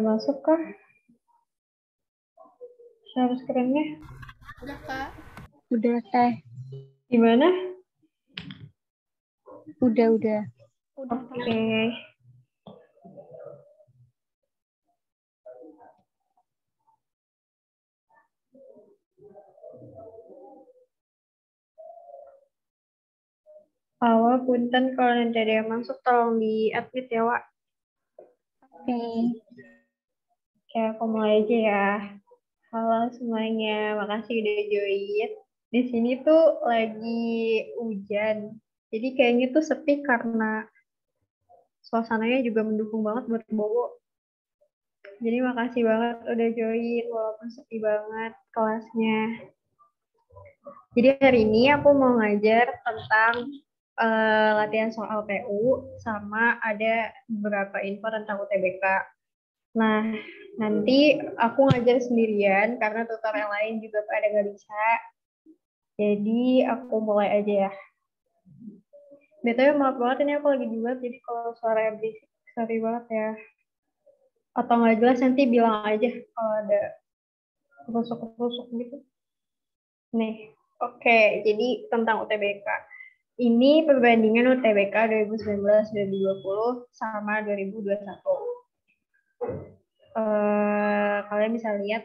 Masuk kah? Share screen-nya. Udah, Kak. Udah, Teh. Gimana? Udah. Oke. Awal punten kalau nanti ada yang masuk tolong di-admit ya, Wak. Oke. Oke, aku mulai aja ya. Halo semuanya, makasih udah join. Di sini tuh lagi hujan. Jadi kayaknya tuh sepi karena suasananya juga mendukung banget buat bobo. Jadi makasih banget udah join walaupun sepi banget kelasnya. Jadi hari ini aku mau ngajar tentang latihan soal PU sama ada beberapa info tentang UTBK. Nah, nanti aku ngajar sendirian karena tutor yang lain juga pada nggak bisa. Jadi aku mulai aja ya. BTW maaf banget ini aku lagi di web, jadi kalau suara berisik, sorry banget ya. Atau nggak jelas nanti bilang aja kalau ada rusuk-rusuk gitu. Nih, oke, jadi tentang UTBK. Ini perbandingan UTBK 2019-2020 sama 2021. Kalian bisa lihat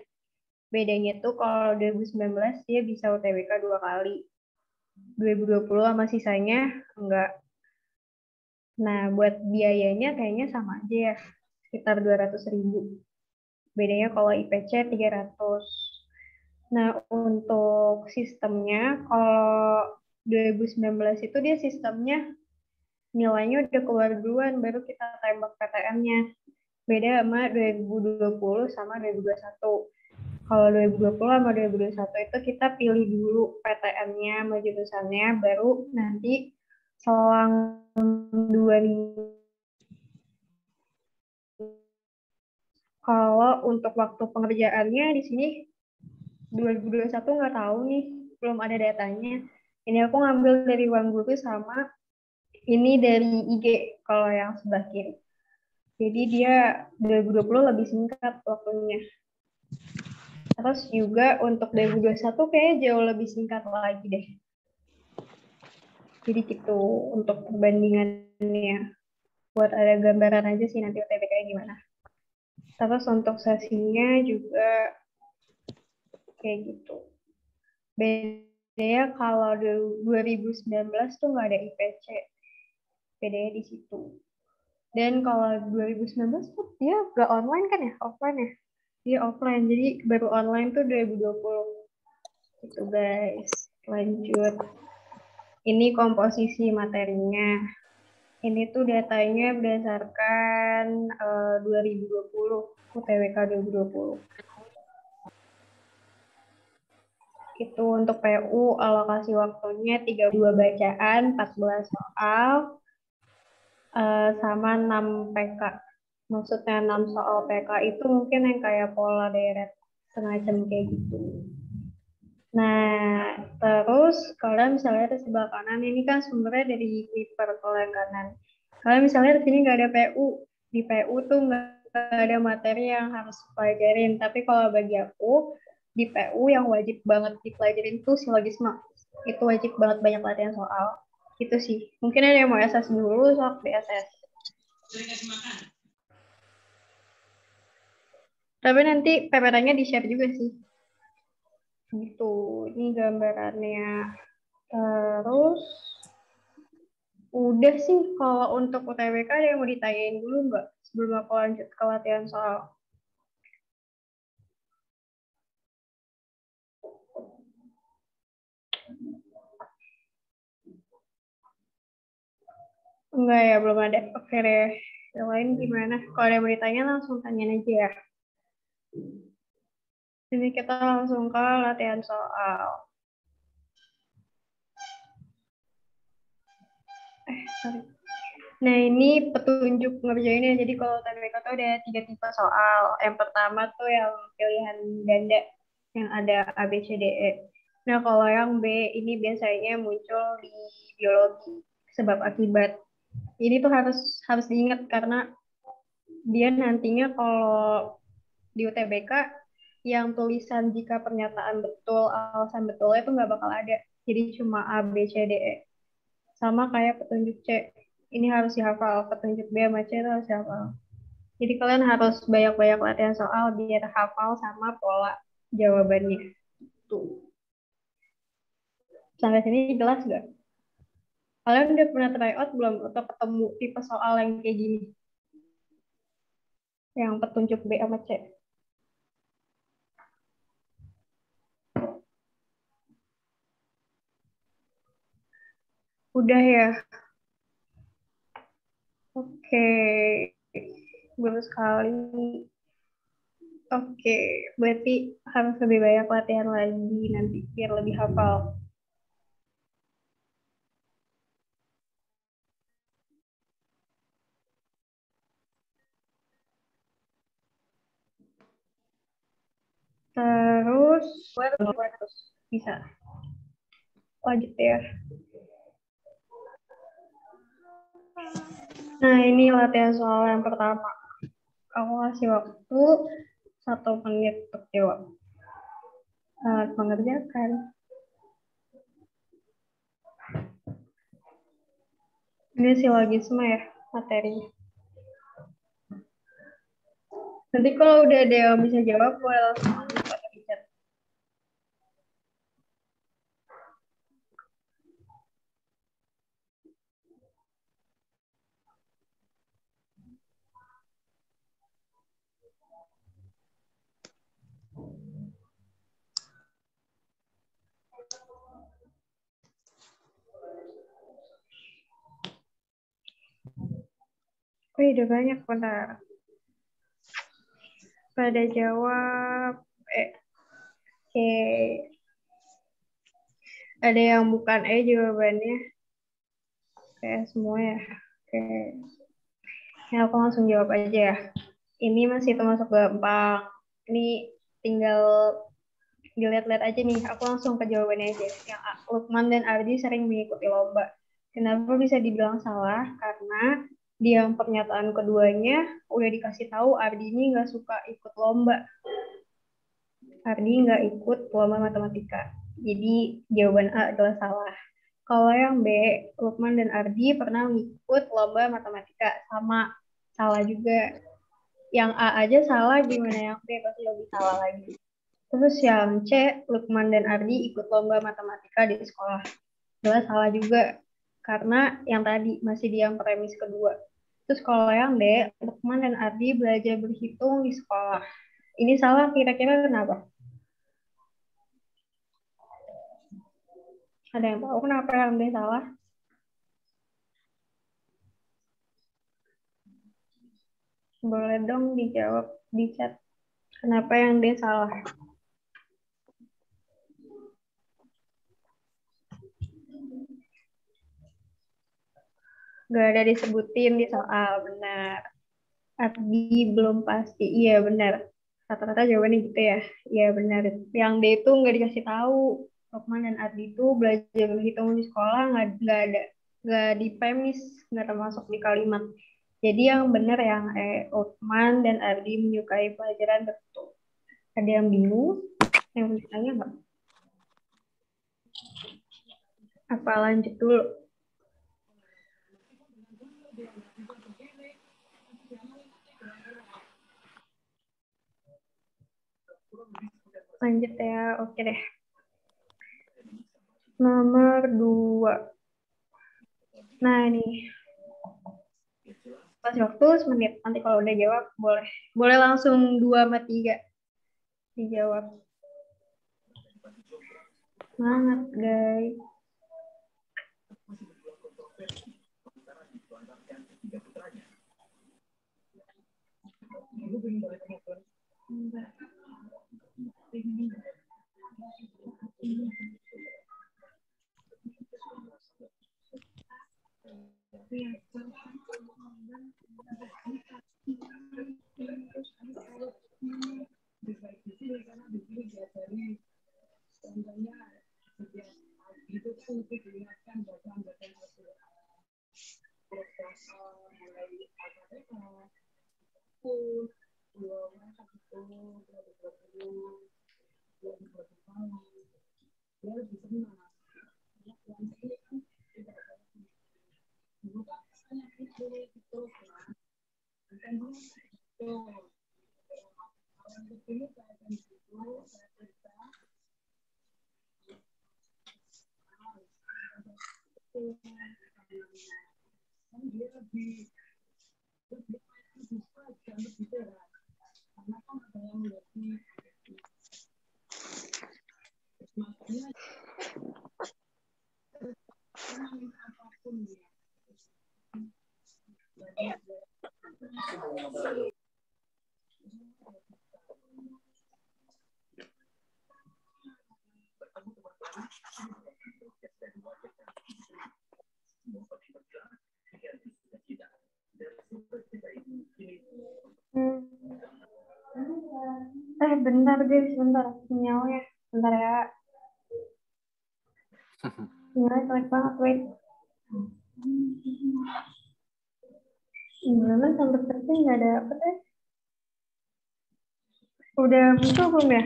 bedanya tuh kalau 2019 dia bisa UTBK 2 kali. 2020 sama sisanya enggak. Nah, buat biayanya kayaknya sama aja ya, sekitar 200.000. Bedanya kalau IPC 300. Nah, untuk sistemnya, kalau 2019 itu dia sistemnya nilainya udah keluar duluan, baru kita tembak PTN-nya. Beda sama 2020 sama 2021. Kalau 2020 sama 2021 itu kita pilih dulu PTN-nya sama jurusannya, baru nanti selang 2 minggu. Kalau untuk waktu pengerjaannya di sini 2021 nggak tahu nih, belum ada datanya. Ini aku ngambil dari Uang Guru sama ini dari IG kalau yang sebelah kiri. Jadi dia 2020 lebih singkat waktunya. Terus juga untuk 2021 kayaknya jauh lebih singkat lagi deh. Jadi gitu untuk perbandingannya. Buat ada gambaran aja sih nanti UTBK-nya gimana. Terus untuk sesinya juga kayak gitu. Bedanya kalau 2019 tuh nggak ada IPC. Bedanya di situ. Dan kalau 2019 tuh dia nggak online kan ya? Offline ya? Dia offline, jadi baru online tuh 2020. Gitu guys. Lanjut. Ini komposisi materinya. Ini tuh datanya berdasarkan 2020, UTBK 2020. Itu untuk PU alokasi waktunya 32 bacaan, 14 soal, sama 6 PK. Maksudnya 6 soal PK itu mungkin yang kayak pola deret, semacam kayak gitu. Nah, terus kalian bisa lihat di sebelah kanan, ini kan sumbernya dari Clipper kalau yang kanan. Kalian bisa lihat di sini nggak ada PU. Di PU tuh nggak ada materi yang harus pelajarin. Tapi kalau bagi aku, di PU yang wajib banget dipelajarin tuh silogisme. Itu wajib banget banyak latihan soal. Gitu sih. Mungkin ada yang mau SS dulu, sok di SS. Tapi nanti PPT-nya di-share juga sih. Gitu, ini gambarannya. Terus, udah sih kalau untuk UTBK ada yang mau ditanyain dulu nggak? Sebelum aku lanjut ke latihan soal. Enggak ya, belum ada. Oke deh. Yang lain gimana? Kalau ada yang mau ditanya langsung tanyain aja ya. Ini kita langsung ke latihan soal. Sorry. Nah, ini petunjuk ngerjainnya. Jadi kalau UTBK tuh ada 3 tipe soal. Yang pertama tuh yang pilihan ganda yang ada A, B, C, D, E. Nah, kalau yang B ini biasanya muncul di biologi sebab akibat. Ini tuh harus diingat karena dia nantinya kalau di UTBK yang tulisan jika pernyataan betul, alasan betulnya itu nggak bakal ada. Jadi cuma A, B, C, D, E. Sama kayak petunjuk C. Ini harus dihafal. Petunjuk B sama C itu harus dihafal. Jadi kalian harus banyak-banyak latihan soal biar hafal sama pola jawabannya. Tuh. Sampai sini jelas nggak? Kalian udah pernah try out belum atau ketemu tipe soal yang kayak gini? Yang petunjuk B sama C. Udah ya? Oke. Bagus sekali. Oke. Berarti harus lebih banyak latihan lagi nanti biar lebih hafal. Terus, bisa. Lanjut ya. Nah, ini latihan soal yang pertama. Aku kasih waktu 1 menit untuk jawab. Mengerjakan. Ini silogisme ya, materinya. Nanti kalau udah ada yang bisa jawab, boleh langsung masuk di chat. Oh, udah banyak, bentar. Pada jawab, oke. Ada yang bukan jawabannya. Kayak semua ya. Oke. Ya, aku langsung jawab aja ya. Ini masih termasuk gampang. Ini tinggal dilihat-lihat aja nih. Aku langsung ke jawabannya aja. Yang A, Lukman dan Ardi sering mengikuti lomba. Kenapa bisa dibilang salah? Karena di yang pernyataan keduanya udah dikasih tahu Ardi ini nggak suka ikut lomba. Ardi nggak ikut lomba matematika. Jadi jawaban A adalah salah. Kalau yang B, Lukman dan Ardi pernah mengikut lomba matematika. Sama, salah juga. Yang A aja salah, gimana yang B pasti lebih salah lagi. Terus yang C, Lukman dan Ardi ikut lomba matematika di sekolah. Jelas salah juga. Karena yang tadi masih di yang premis kedua. Terus kalau yang D, Lukman dan Ardi belajar berhitung di sekolah. Ini salah kira-kira kenapa? Ada yang tahu kenapa yang D salah? Boleh dong dijawab di chat. Kenapa yang D salah? Gak ada disebutin di soal, benar. Ardi belum pasti. Iya, benar. Rata-rata jawabannya gitu ya. Iya, benar. Yang D itu nggak dikasih tahu. Lukman dan Ardi itu belajar berhitung di sekolah nggak ada. Nggak di premis, nggak termasuk di kalimat. Jadi yang benar yang Lukman dan Ardi menyukai pelajaran berhitung. Ada yang bingung? Yang bertanya nggak? Apa lanjut dulu? Lanjut ya, oke deh. Nomor 2. Nah, ini pas waktu semenit. Nanti kalau udah jawab, boleh. Boleh langsung 2 sama 3 dijawab. Semangat, guys. Bentar guys, bentar. Sinyalnya. Bentar ya. Sinyalnya jelek banget, wait. Gimana sampai searching nggak ada apa deh. Udah muncul belum ya?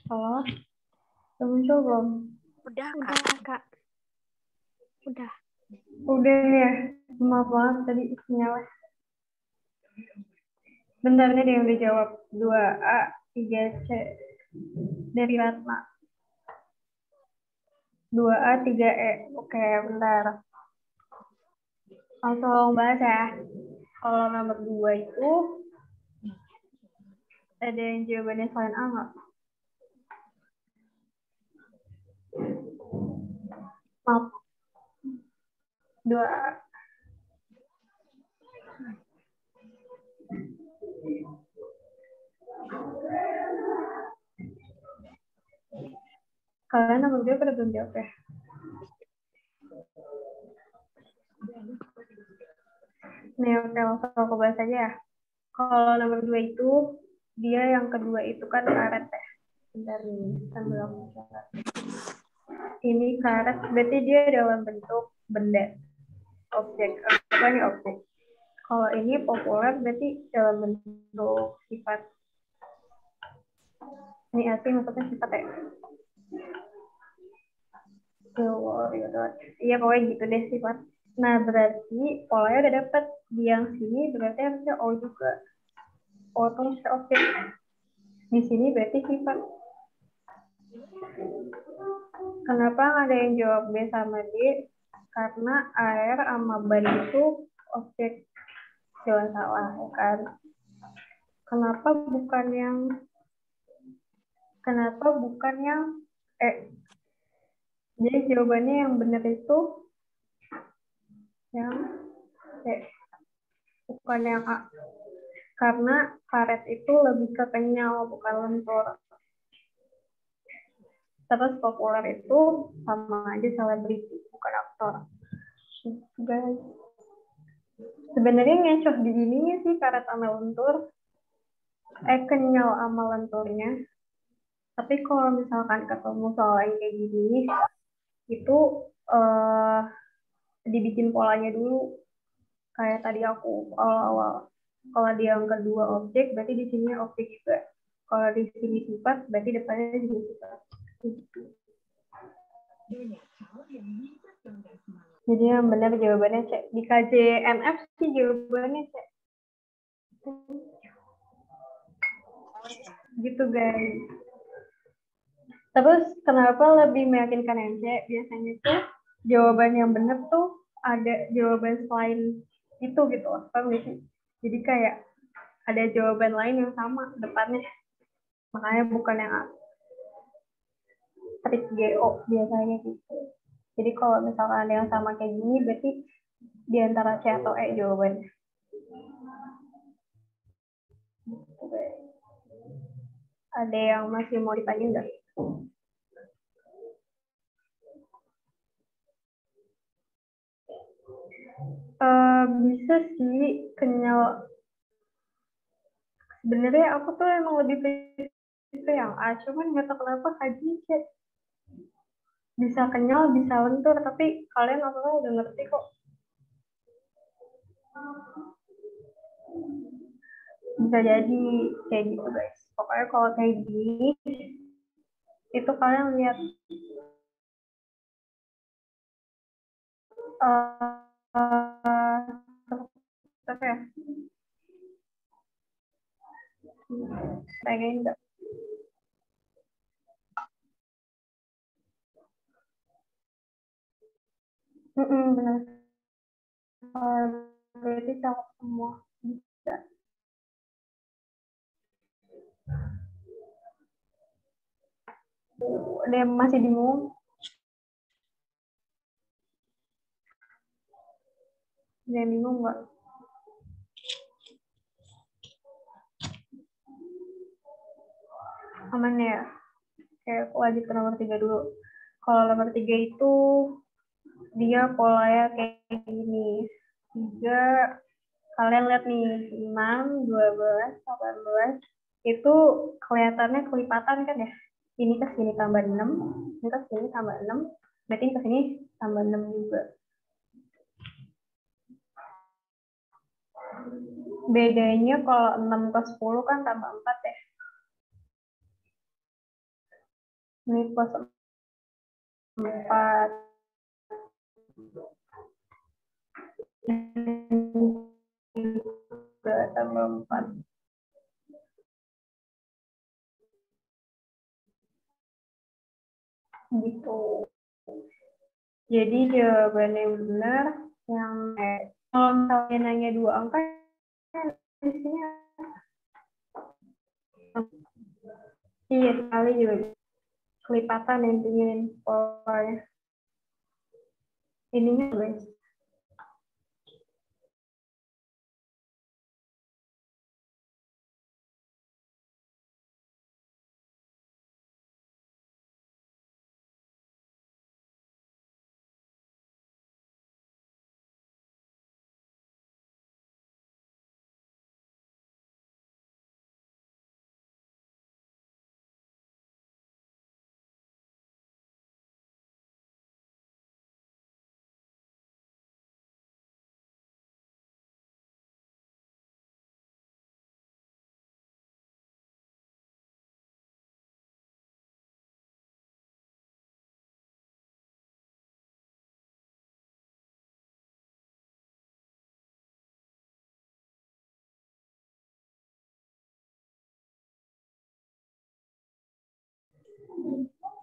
Halo? Udah muncul belum? Udah, Kak. Udah. Udah ya. Maaf banget tadi sinyalnya. Bentar nih yang udah jawab. 2A, 3C. Dari Ratna. 2A, 3E. Oke, bentar. Langsung bahas ya. Kalau nomor 2 itu ada yang jawabannya selain A nggak? Maaf. 2A. Kalian nomor 2 pada belum jawab ya? Nih, oke, langsung aku bahas aja ya. Kalau nomor 2 itu, dia yang kedua itu kan karet ya. Bentar nih, sambil aku catat. Ini karet, berarti dia dalam bentuk benda. Objek. Apa nih objek? Kalau ini populer, berarti dalam bentuk sifat. Ini asing maksudnya sifat ya? Iya, pokoknya gitu deh sifat. Nah, berarti polanya udah dapet. Di yang sini berarti harusnya O juga. O itu mesti objek. Di sini berarti sifat. Kenapa nggak ada yang jawab B sama D? Karena air sama ban itu objek. Jelas salah, ya kan? Kenapa bukan yang jadi jawabannya yang benar itu yang C, bukan yang A. Karena karet itu lebih ke kenyal, bukan lentur. Terus populer itu sama aja selebriti, bukan aktor. Guys, sebenarnya ngecoh di sininya sih karet sama lentur, kenyal sama lenturnya. Tapi kalau misalkan ketemu soal yang kayak gini, itu dibikin polanya dulu. Kayak tadi aku awal-awal. Kalau dia yang kedua objek, berarti di sini objek juga. Kalau di sini sifat, berarti depannya juga sifat. Jadi yang benar jawabannya C. Di KJNF sih jawabannya C. Gitu guys. Terus kenapa lebih meyakinkan yang C? Biasanya tuh jawaban yang benar tuh ada jawaban selain itu gitu loh. Paham gak sih? Jadi kayak ada jawaban lain yang sama depannya. Makanya bukan yang A. Trik GO biasanya gitu. Jadi kalau misalkan ada yang sama kayak gini, berarti di antara C atau E jawabannya. Ada yang masih mau ditanya nggak? Bisa sih kenyal. Sebenarnya aku tuh emang lebih itu yang A, cuman nggak tahu kenapa Haji bisa kenyal, bisa lentur, tapi kalian apa udah ngerti kok. Bisa jadi kayak gitu guys. Pokoknya kalau kayak gini, itu kalian lihat apa ya? Pengen nggak? Benar. Berarti cakep semua. Bisa. Ada yang masih bingung? Ada yang bingung nggak? Aman ya? Kayak aku lanjut ke nomor 3 dulu. Kalau nomor 3 itu dia polanya kayak gini. 3, kalian lihat nih, 6, 12, 18, itu kelihatannya kelipatan kan ya? Ini ke sini tambah 6, ini ke sini tambah 6, berarti ke sini tambah 6 juga. Bedanya kalau 6 ke 10 kan tambah 4 ya. Ini plus 4. Juga tambah 4. Gitu. Jadi jawabannya yang benar yang kalau misalnya nanya 2 angka di sini iya sekali juga kelipatan yang ingin polanya ininya guys.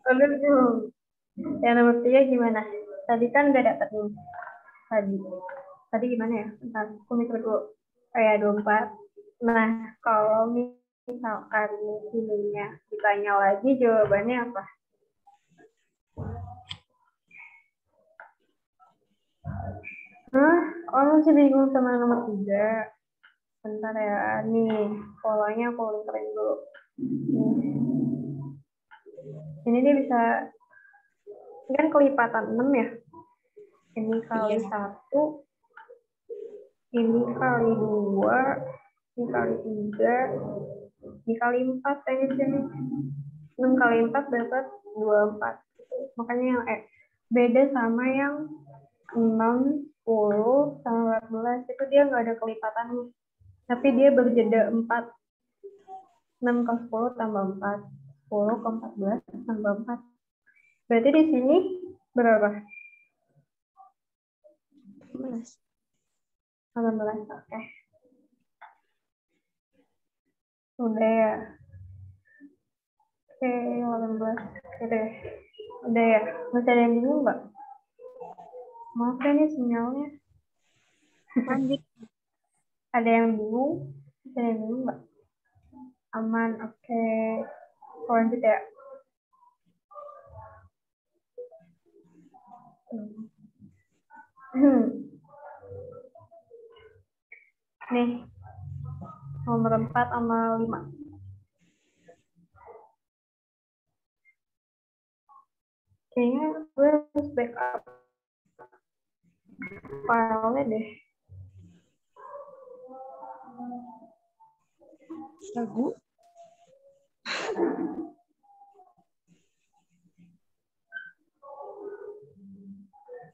Aduh, yang nomor 3 gimana? Tadi kan udah dapet nih. Tadi gimana ya? Bentar, aku mikir dulu. Oh ya, 24. Nah, kalau misalkan ininya ditanya lagi jawabannya apa? Hah? Oh, masih bingung sama nomor 3. Bentar ya, nih polanya aku lingkarin dulu. Ini dia bisa, ini kan kelipatan 6 ya. Ini kali 1, ini kali 2, ini kali 3, ini kali 4 tadi sini. 6 kali 4 dapat 24. Makanya yang beda sama yang 6, 10, sama 14 itu dia nggak ada kelipatannya. Tapi dia berjeda 4. 6 ke 10 tambah 4. 10 ke 14 tambah 4. Berarti di sini berapa? 18. 18. Oke. Udah ya. Oke, 18. Oke deh. Udah ya. Masih ada yang bingung nggak? Maaf ya nih sinyalnya. Lanjut. Ada yang bingung? Masih ada yang bingung nggak? Aman. Oke. Lanjut ya. Nih, nomor 4 sama 5. Kayaknya gue harus backup filenya deh. Lagu.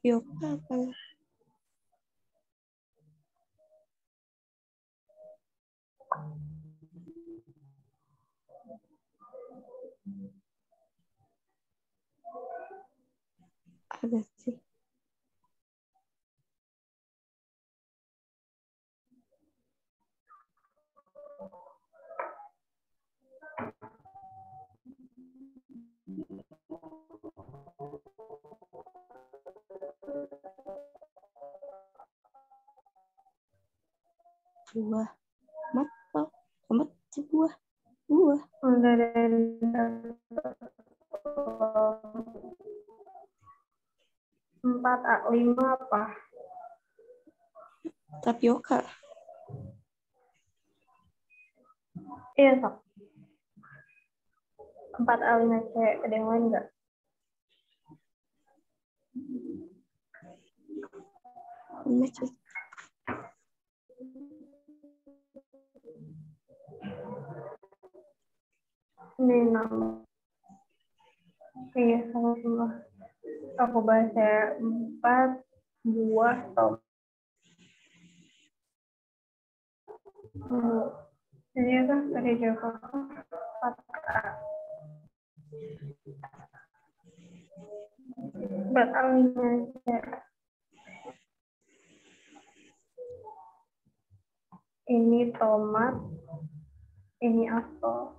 Yuk, apa? Ada sih. Buah. Mat, oh, tomat sih buah. Buah. Enggak ada. Empat A lima apa? Tapioka. Iya, sok. 4 A 5 C. Ada yang lain nggak? Lima C. Ini nama. Iya, sama semua. Aku bahas ya 4 buah tomat. Ini apa? Tadi jawab apa? 4 A. 4 A 5 C. Ini tomat. Ini apel.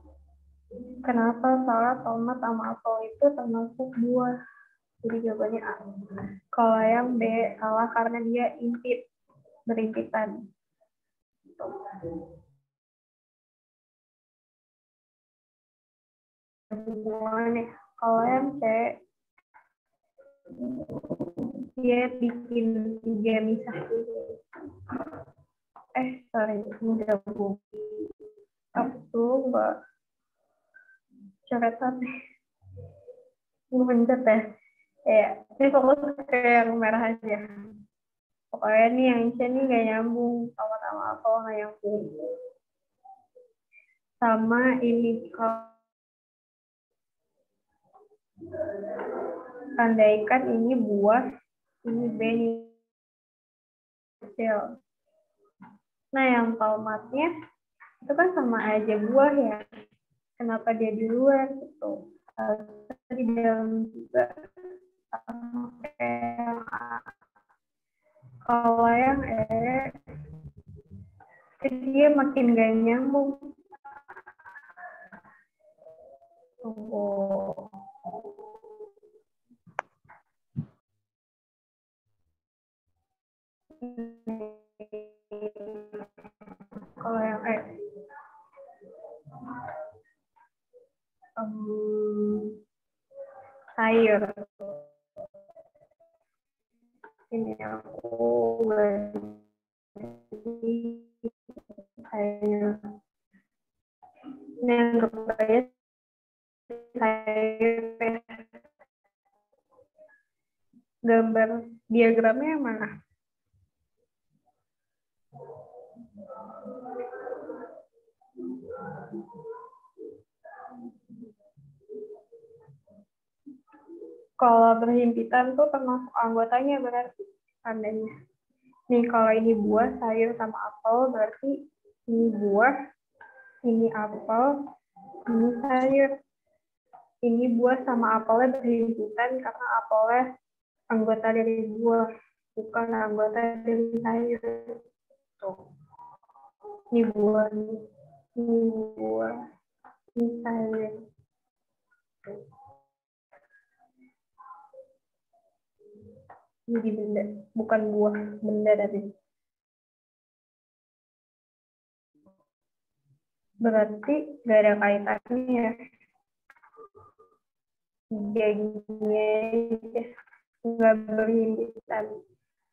Kenapa? Soalnya tomat sama apel itu termasuk buah. Jadi jawabannya A. Kalau yang B salah karena dia impit, berimpitan. Buah nih. Kalau yang C dia bikin 3 misah dulu. Sorry, enggak bu. Aku mbak coretan nih. Mencet ya. Ya, ini fokus ke yang merah aja. Pokoknya nih yang C nih gak nyambung sama apa nggak nyambung. Sama ini kalau andaikan ini buah, ini benih kecil. Nah yang tomatnya itu kan sama aja buah ya. Kenapa dia di luar gitu? Harusnya di dalam juga. Kalau yang dia makin gak nyambung. Oh. Kalau yang sayur. Ini aku sayur. Ini anggap aja sayur. Gambar diagramnya yang mana? Kalau berhimpitan tuh termasuk anggotanya berarti tandanya. Nih kalau ini buah, sayur sama apel berarti ini buah, ini apel, ini sayur. Ini buah sama apelnya berhimpitan karena apelnya anggota dari buah, bukan anggota dari sayur. Tuh. Ini buah, ini sayur. Tuh. Jadi benda, bukan buah, benda tadi. Berarti gak ada kaitannya ya. Jadinya nggak berhimpitan.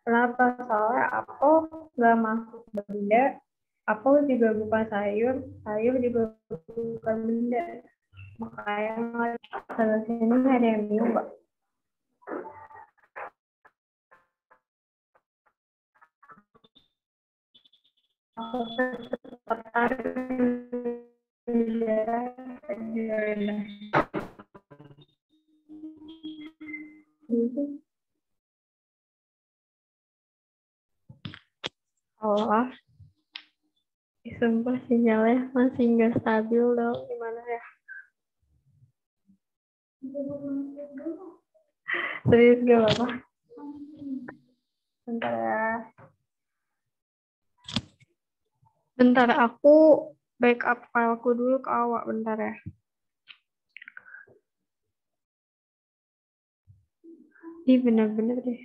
Kenapa? Soalnya apel nggak masuk benda, apel juga bukan sayur, sayur juga bukan benda. Makanya salah sini ada yang bingung, Mbak. Aku Allah, sumpah sinyalnya masih nggak stabil dong, gimana ya? Serius gak apa-apa. Bentar ya. Bentar, aku backup fileku dulu ke awak. Bentar ya. Ih, bener-bener deh.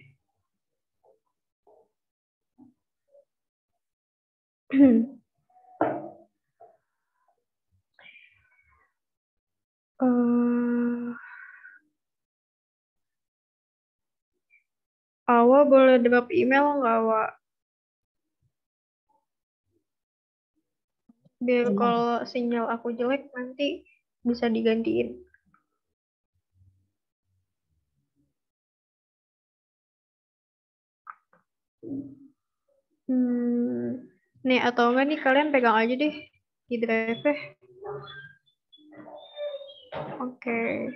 Awa boleh drop email nggak, Awa? Biar kalau sinyal aku jelek nanti bisa digantiin. Nih, atau enggak nih kalian pegang aja deh di drive-nya. Oke.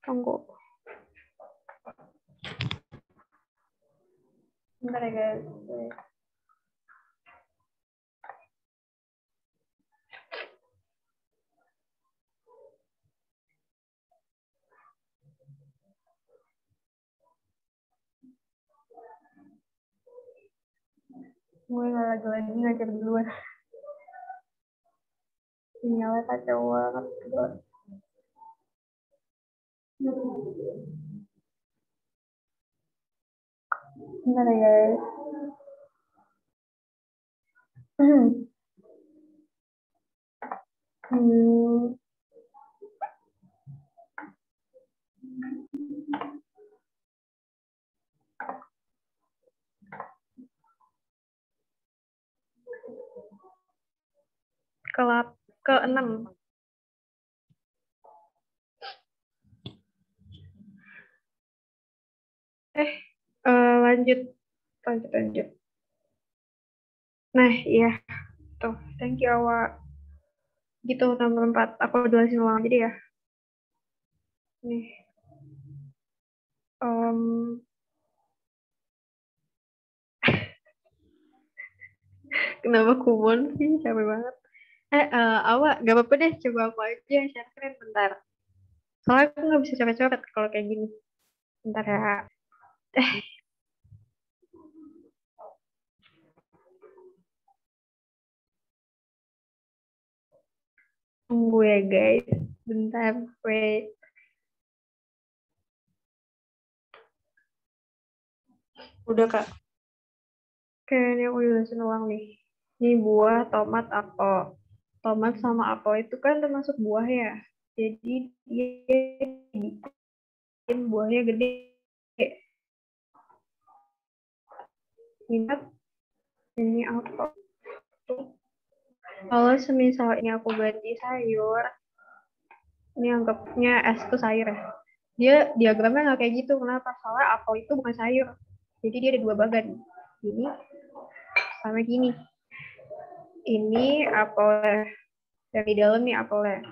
Tunggu. Bentar ya, guys. Gue lagi ngajar duluan. Sinyalnya kacau banget. Bentar ya, guys. Ke-6. Lanjut. Nah, iya. Tuh, thank you, Awak. Gitu, nomor 4. Aku jelasin ulang jadi ya. Nih. Kenapa kumon sih? Capek banget. Awak, gak apa-apa deh. Coba aku aja share screen bentar. Soalnya aku gak bisa coret-coret kalau kayak gini. Bentar ya. Tunggu ya, guys. Bentar, wait. Udah, Kak. Oke, ini aku jelasin ulang nih. Ini buah, tomat, apel. Tomat sama apel itu kan termasuk buah ya. Jadi dia bikin buahnya gede. Ingat, ini apel. Kalau semisal ini aku ganti sayur, ini anggapnya es itu sayur ya. Dia diagramnya nggak kayak gitu. Kenapa? Soalnya apel itu bukan sayur. Jadi dia ada 2 bagan. Ini sama gini. Ini apel yang di dalam nih apelnya.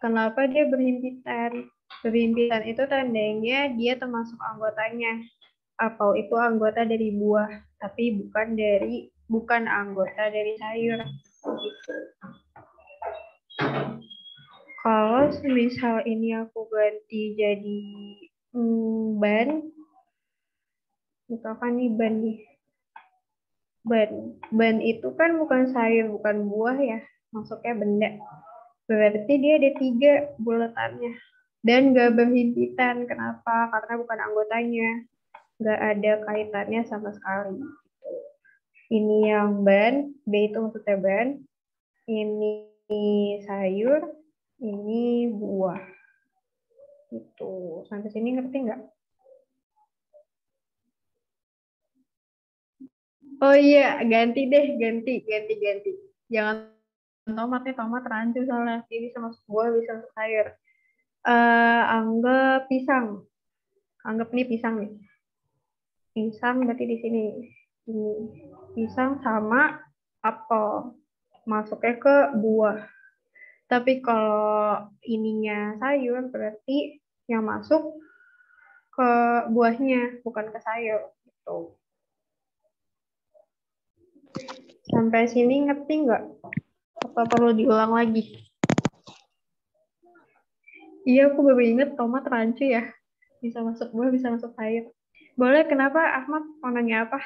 Kenapa dia berhimpitan? Berhimpitan itu tandanya dia termasuk anggotanya. Apel itu anggota dari buah, tapi bukan anggota dari sayur. Gitu. Kalau misal ini aku ganti jadi ban, misalkan nih ban nih. Ban itu kan bukan sayur, bukan buah ya, masuknya benda. Berarti dia ada 3 buletannya. Dan gak berhimpitan. Kenapa? Karena bukan anggotanya. Gak ada kaitannya sama sekali. Ini yang ban, B itu maksudnya ban. Ini sayur, ini buah. Gitu. Sampai sini ngerti nggak? Oh iya, ganti deh, ganti. Jangan tomat nih, tomat rancu soalnya. Ini bisa masuk buah, bisa masuk sayur. Anggap pisang. Anggap nih pisang nih. Pisang berarti di sini. Ini pisang sama apel. Masuknya ke buah. Tapi kalau ininya sayur berarti yang masuk ke buahnya, bukan ke sayur. Gitu. Sampai sini ngerti nggak? Apa perlu diulang lagi? Iya, aku baru inget tomat rancu ya. Bisa masuk buah, bisa masuk sayur. Boleh, kenapa Ahmad mau nanya apa?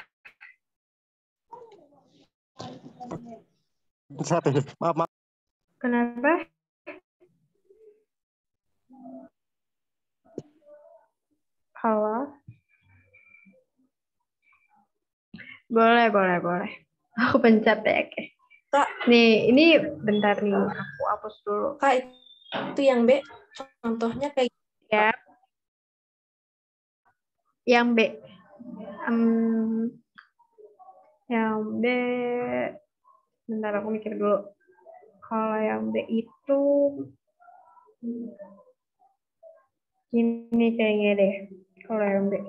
Maaf, maaf. Kenapa? Halo? Boleh. Aku pencet ya, oke. Kak, Nih, ini bentar nih, aku hapus dulu. Kak, itu yang B, contohnya kayak Ya, yang B. Yang B, bentar aku mikir dulu. Kalau yang B itu, ini kayaknya deh. Kalau yang B,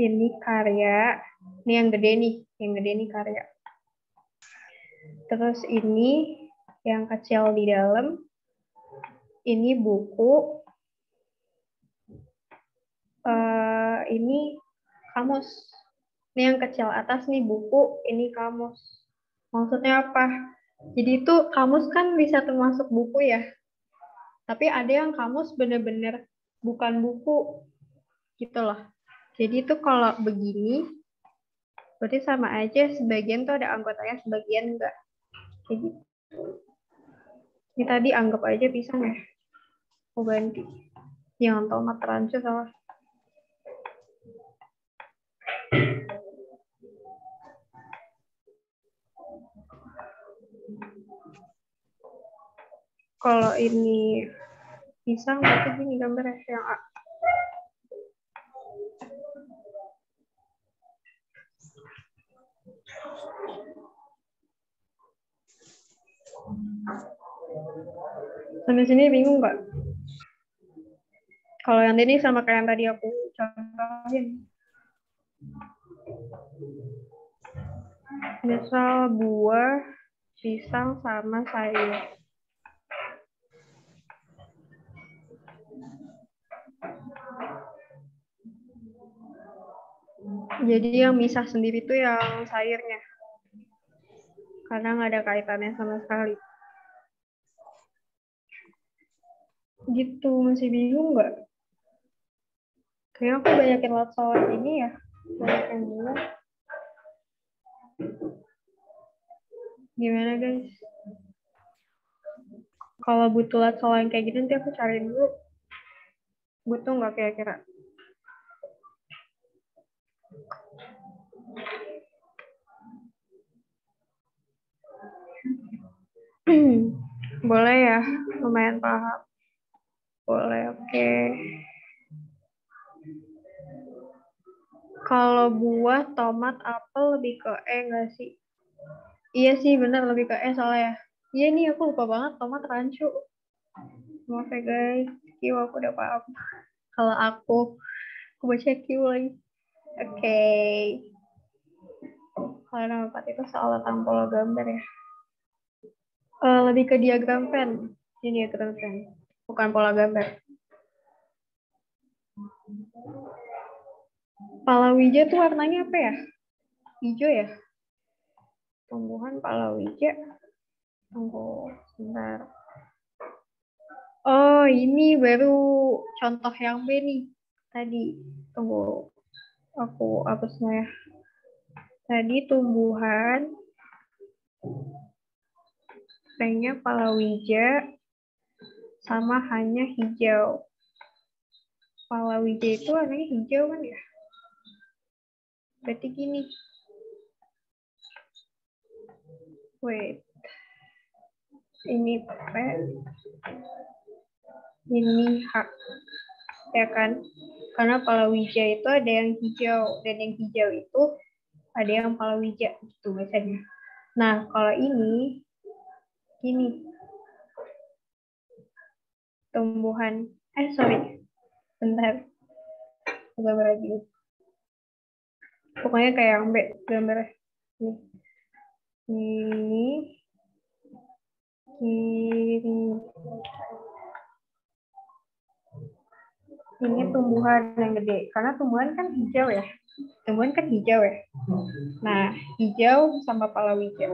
ini karya. Ini yang gede nih karya. Terus ini yang kecil di dalam, ini buku, ini kamus. Ini yang kecil atas nih buku, ini kamus. Maksudnya apa? Jadi itu kamus kan bisa termasuk buku ya. Tapi ada yang kamus bener-bener bukan buku gitu loh. Jadi itu kalau begini, berarti sama aja sebagian tuh ada anggotanya, sebagian enggak. Kayak gitu. Ini tadi anggap aja pisang ya. Aku ganti. Yang tomat rancu salah. Kalau ini pisang berarti gini gambarnya yang A. Sampai sini bingung nggak? Kalau yang ini sama kayak yang tadi aku contohin. Misal buah, pisang, sama sayur. Jadi yang misah sendiri itu yang sayurnya. Karena nggak ada kaitannya sama sekali. Gitu, masih bingung nggak? Kayaknya aku banyakin lot soal ini ya. Banyak yang bilang. Gimana guys? Kalau butuh lot soal yang kayak gitu nanti aku cariin dulu. Butuh nggak kira-kira? Boleh ya, lumayan paham. Boleh, oke. Kalau buah, tomat, apel lebih ke E nggak sih? Iya sih, bener lebih ke E soalnya ya. Iya nih, aku lupa banget tomat rancu. Maaf ya guys, Q aku udah paham. Kalau aku baca Q lagi. Oke. Kalau nomor 4 itu soal tentang pola gambar ya. Lebih ke diagram Venn. Ini diagram Venn. Bukan pola gambar. Palawija tuh warnanya apa ya? Hijau ya? Tumbuhan palawija. Tunggu sebentar. Oh, ini baru contoh yang B nih. Tadi. Tunggu. Aku hapusnya ya. Tadi tumbuhan. Kayaknya palawija. Sama hanya hijau. Palawija itu warnanya hijau kan ya? Berarti gini. Wait. Ini P. Ini H. Ya kan? Karena palawija itu ada yang hijau. Dan yang hijau itu ada yang palawija. Gitu biasanya. Nah, kalau ini. Gini. Tumbuhan. Sorry. Bentar. Gambar lagi. Pokoknya kayak yang B. Gambarnya. Nih. Ini. Kiri. Ini tumbuhan yang gede. Karena tumbuhan kan hijau ya. Tumbuhan kan hijau ya. Nah, hijau sama palawija.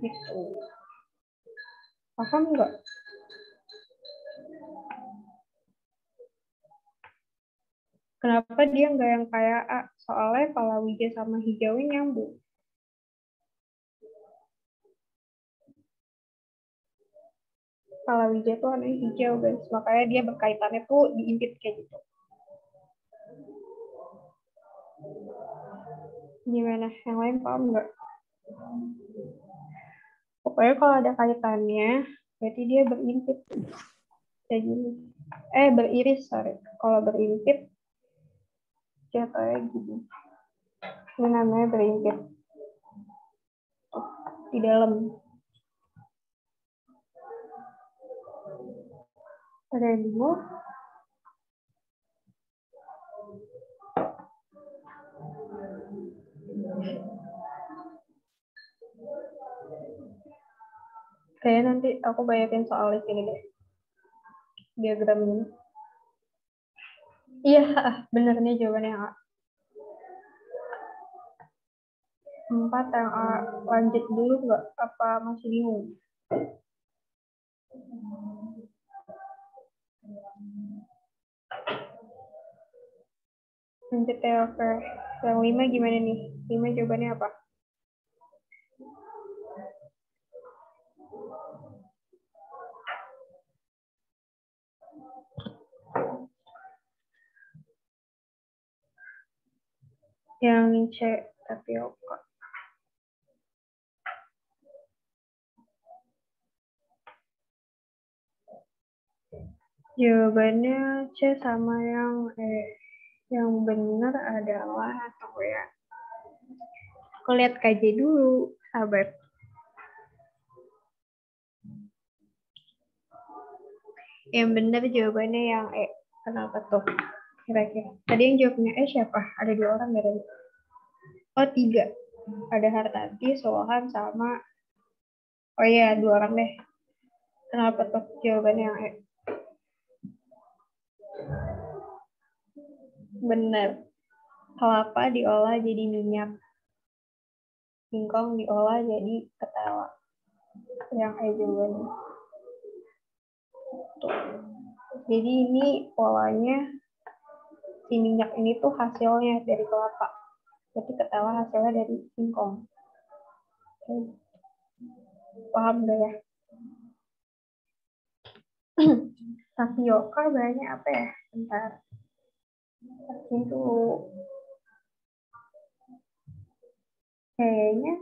Gitu. Paham nggak? Kenapa dia nggak yang kayak A? Soalnya palawija sama hijaunya nyambung. Palawija tuh warnanya hijau, guys. Makanya dia berkaitannya tuh diimpit kayak gitu. Gimana? Yang lain paham nggak? Pokoknya kalau ada kaitannya, berarti dia berimpit. Kayak gini. Beriris, sorry. Kalau berimpit, jatuhnya gini. Ini namanya berimpit. Di dalam. Ada yang bingung? Kayaknya nanti aku bayarin soal di sini deh. Diagram ini. Iya, bener nih jawabannya A. 4 yang A. Lanjut dulu nggak? Apa masih bingung? Lanjut ya, oke. Yang 5 gimana nih? 5 jawabannya apa? Yang C, tapioka. Jawabannya C sama yang E. Yang benar adalah atau ya? Aku lihat KJ dulu, sahabat. Yang benar jawabannya yang E. Kenapa tuh? Kira-kira. Tadi yang jawabnya E siapa? Ada 2 orang dari. Oh, 3. Ada Hartanti, Sohan, sama. Oh iya, 2 orang deh. Kenapa tuh jawabannya yang E? Benar. Kelapa diolah jadi minyak. Singkong diolah jadi ketela. Yang E jawabannya. Tuh. Jadi ini polanya si minyak ini tuh hasilnya dari kelapa. Jadi ketela hasilnya dari singkong. Paham gak ya? Tapioka banyak apa ya? Bentar. Itu kayaknya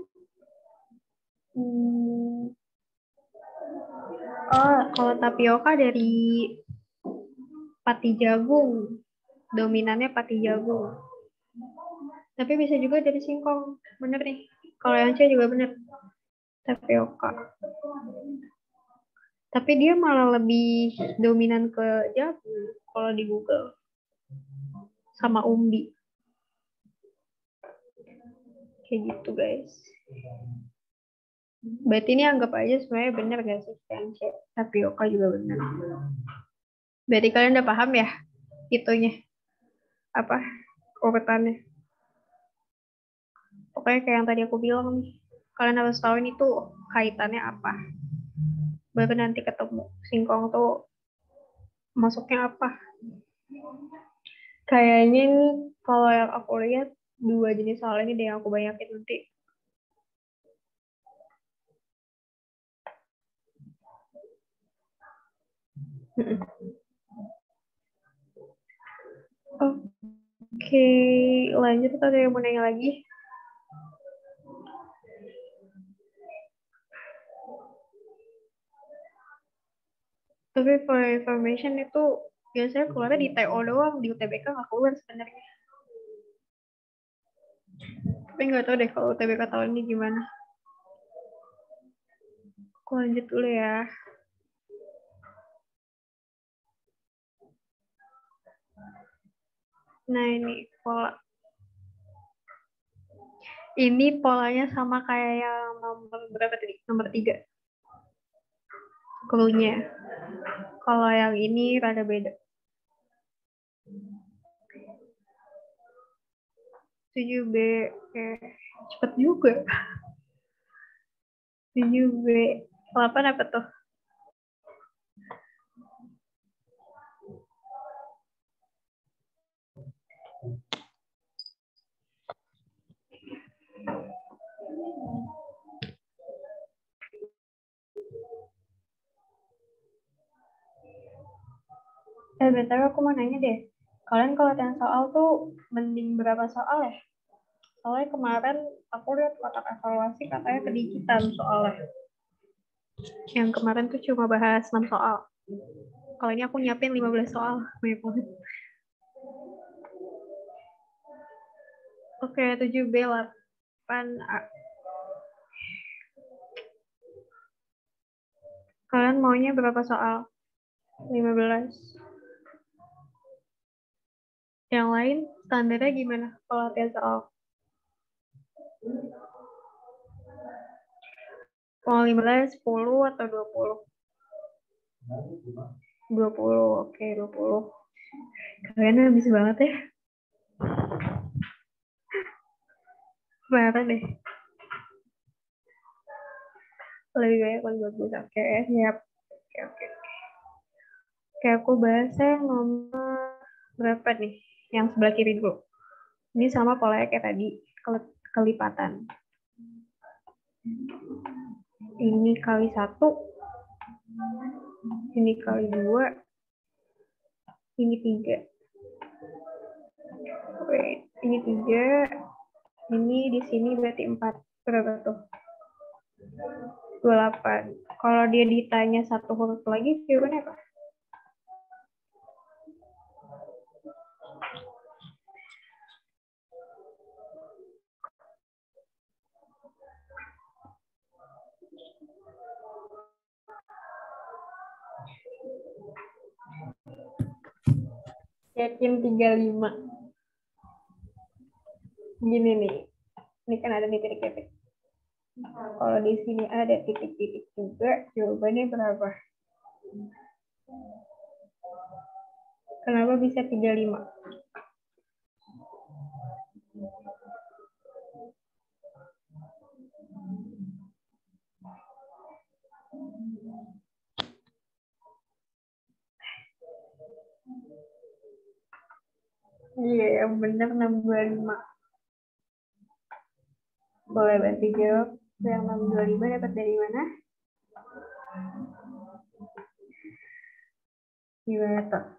kalau tapioka dari pati jagung. Dominannya pati jagung. Tapi bisa juga dari singkong. Bener nih. Kalau yang C juga bener. Tapioka. Tapi dia malah lebih dominan ke jagung kalau di Google. Sama umbi. Kayak gitu, guys. Berarti ini anggap aja sebenarnya bener gak sih? Yang C. Tapioka juga bener. Berarti kalian udah paham ya? Itunya. Apa? Urutannya. Pokoknya kayak yang tadi aku bilang nih. Kalian harus tahu ini tuh kaitannya apa. Baru nanti ketemu. Singkong tuh masuknya apa. Kayaknya nih kalau yang aku lihat 2 jenis soal ini deh yang aku banyakin nanti. Oke, lanjut atau ada yang mau nanya lagi? Tapi for information itu biasanya keluarnya di TO doang, di UTBK nggak keluar sebenarnya. Tapi nggak tahu deh kalau UTBK tahun ini gimana. Aku lanjut dulu ya. Nah ini pola. Ini polanya sama kayak yang nomor berapa tadi? Nomor 3. Clue-nya. Kalau yang ini rada beda. 7B. Cepet juga. 7B. 8 apa tuh? BTW aku mau nanya deh. Kalian kalau latihan soal tuh mending berapa soal ya? Soalnya kemarin aku lihat kotak evaluasi katanya kedikitan soalnya. Yang kemarin tuh cuma bahas 6 soal. Kalau ini aku nyiapin 15 soal. Banyak banget. Oke, 7B, 8A. Kalian maunya berapa soal? 15. Yang lain standarnya gimana kalau latihan soal? Mau 15, 10, atau 20? 20, oke 20. Kalian habis banget ya. Parah deh. Lebih banyak, lebih bagus. Oke, siap. Oke. Oke, aku bahas yang nomor berapa nih? Yang sebelah kiri dulu. Ini sama polanya kayak tadi, kelipatan. Ini kali 1, ini kali 2, ini 3. Wait, ini 3, ini di sini berarti 4. Berapa tuh? 28. Kalau dia ditanya satu huruf lagi, jawabannya apa? Yakin 35. Gini nih. Ini kan ada titik-titik. Kalau di sini ada titik-titik juga, jawabannya berapa? Kenapa bisa 35? Iya, yang benar 625. Boleh bantu jawab. Yang 625 dapat dari mana? Gimana tuh?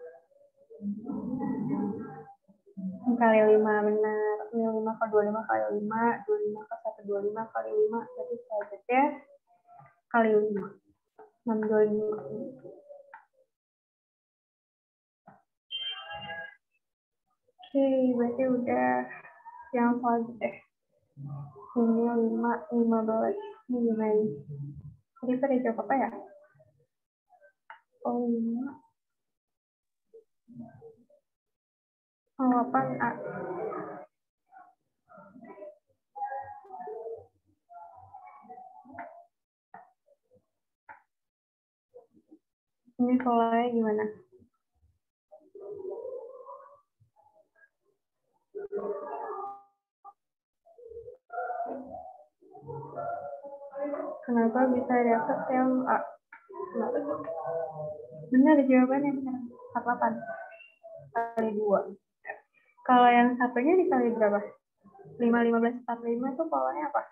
Kali 5 benar. Ini 5 kali 25 kali 5. 25 kali 125 kali 5. Jadi selanjutnya kali 5. 625. Oke, berarti udah yang selanjutnya. Ini 5, 15. Ini gimana? Jadi pada jawab apa ya? Oh, 5. Oh, 8A. Ini polanya gimana? Kenapa bisa dapat yang A? Kenapa tuh? Benar jawabannya benar. 48 kali 2. Kalau yang satunya dikali berapa? 5, 15, 45 itu polanya apa?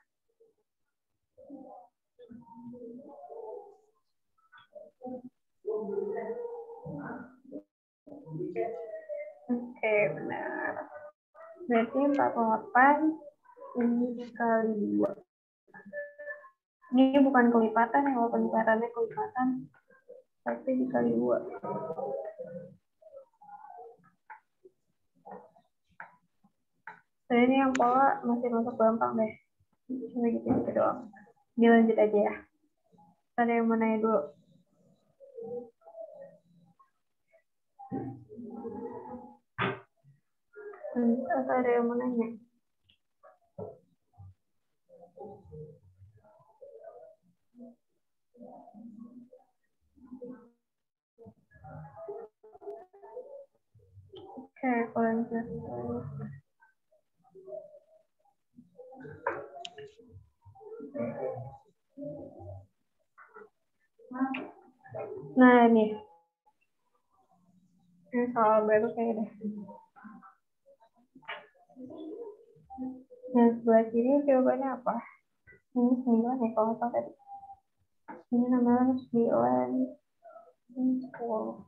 Oke, benar. Berarti 48 ini dikali 2. Ini bukan kelipatan ya, kalau pelipatannya kelipatan. Tapi dikali 2. Saya ini yang pola masih masuk gampang deh. Cuma gitu-gitu doang. Dilanjut aja ya. Ada yang mau nanya dulu? Atau ada yang mau nanya? Oke, aku lanjut. Nah, ini soal baru kayaknya deh. Yang sebelah kiri jawabannya apa? Ini 9 ya kalau nggak tadi. Ini namanya 9. Ini 10.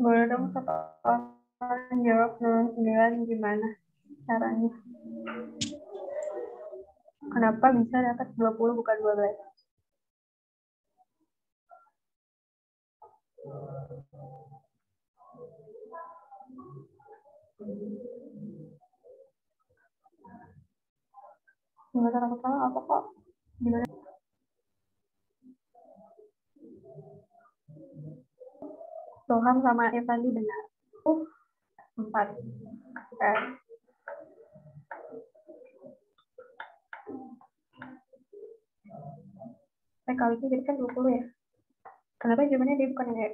Boleh dong satu orang jawab 09 gimana caranya? Kenapa bisa dapat 20 bukan 12? Nggak tahu apa kok. Gimana? Soham sama Evandi benar. 4. Oke. Kali itu jadi kan 20 ya. Kenapa jawabannya dia bukan yang E?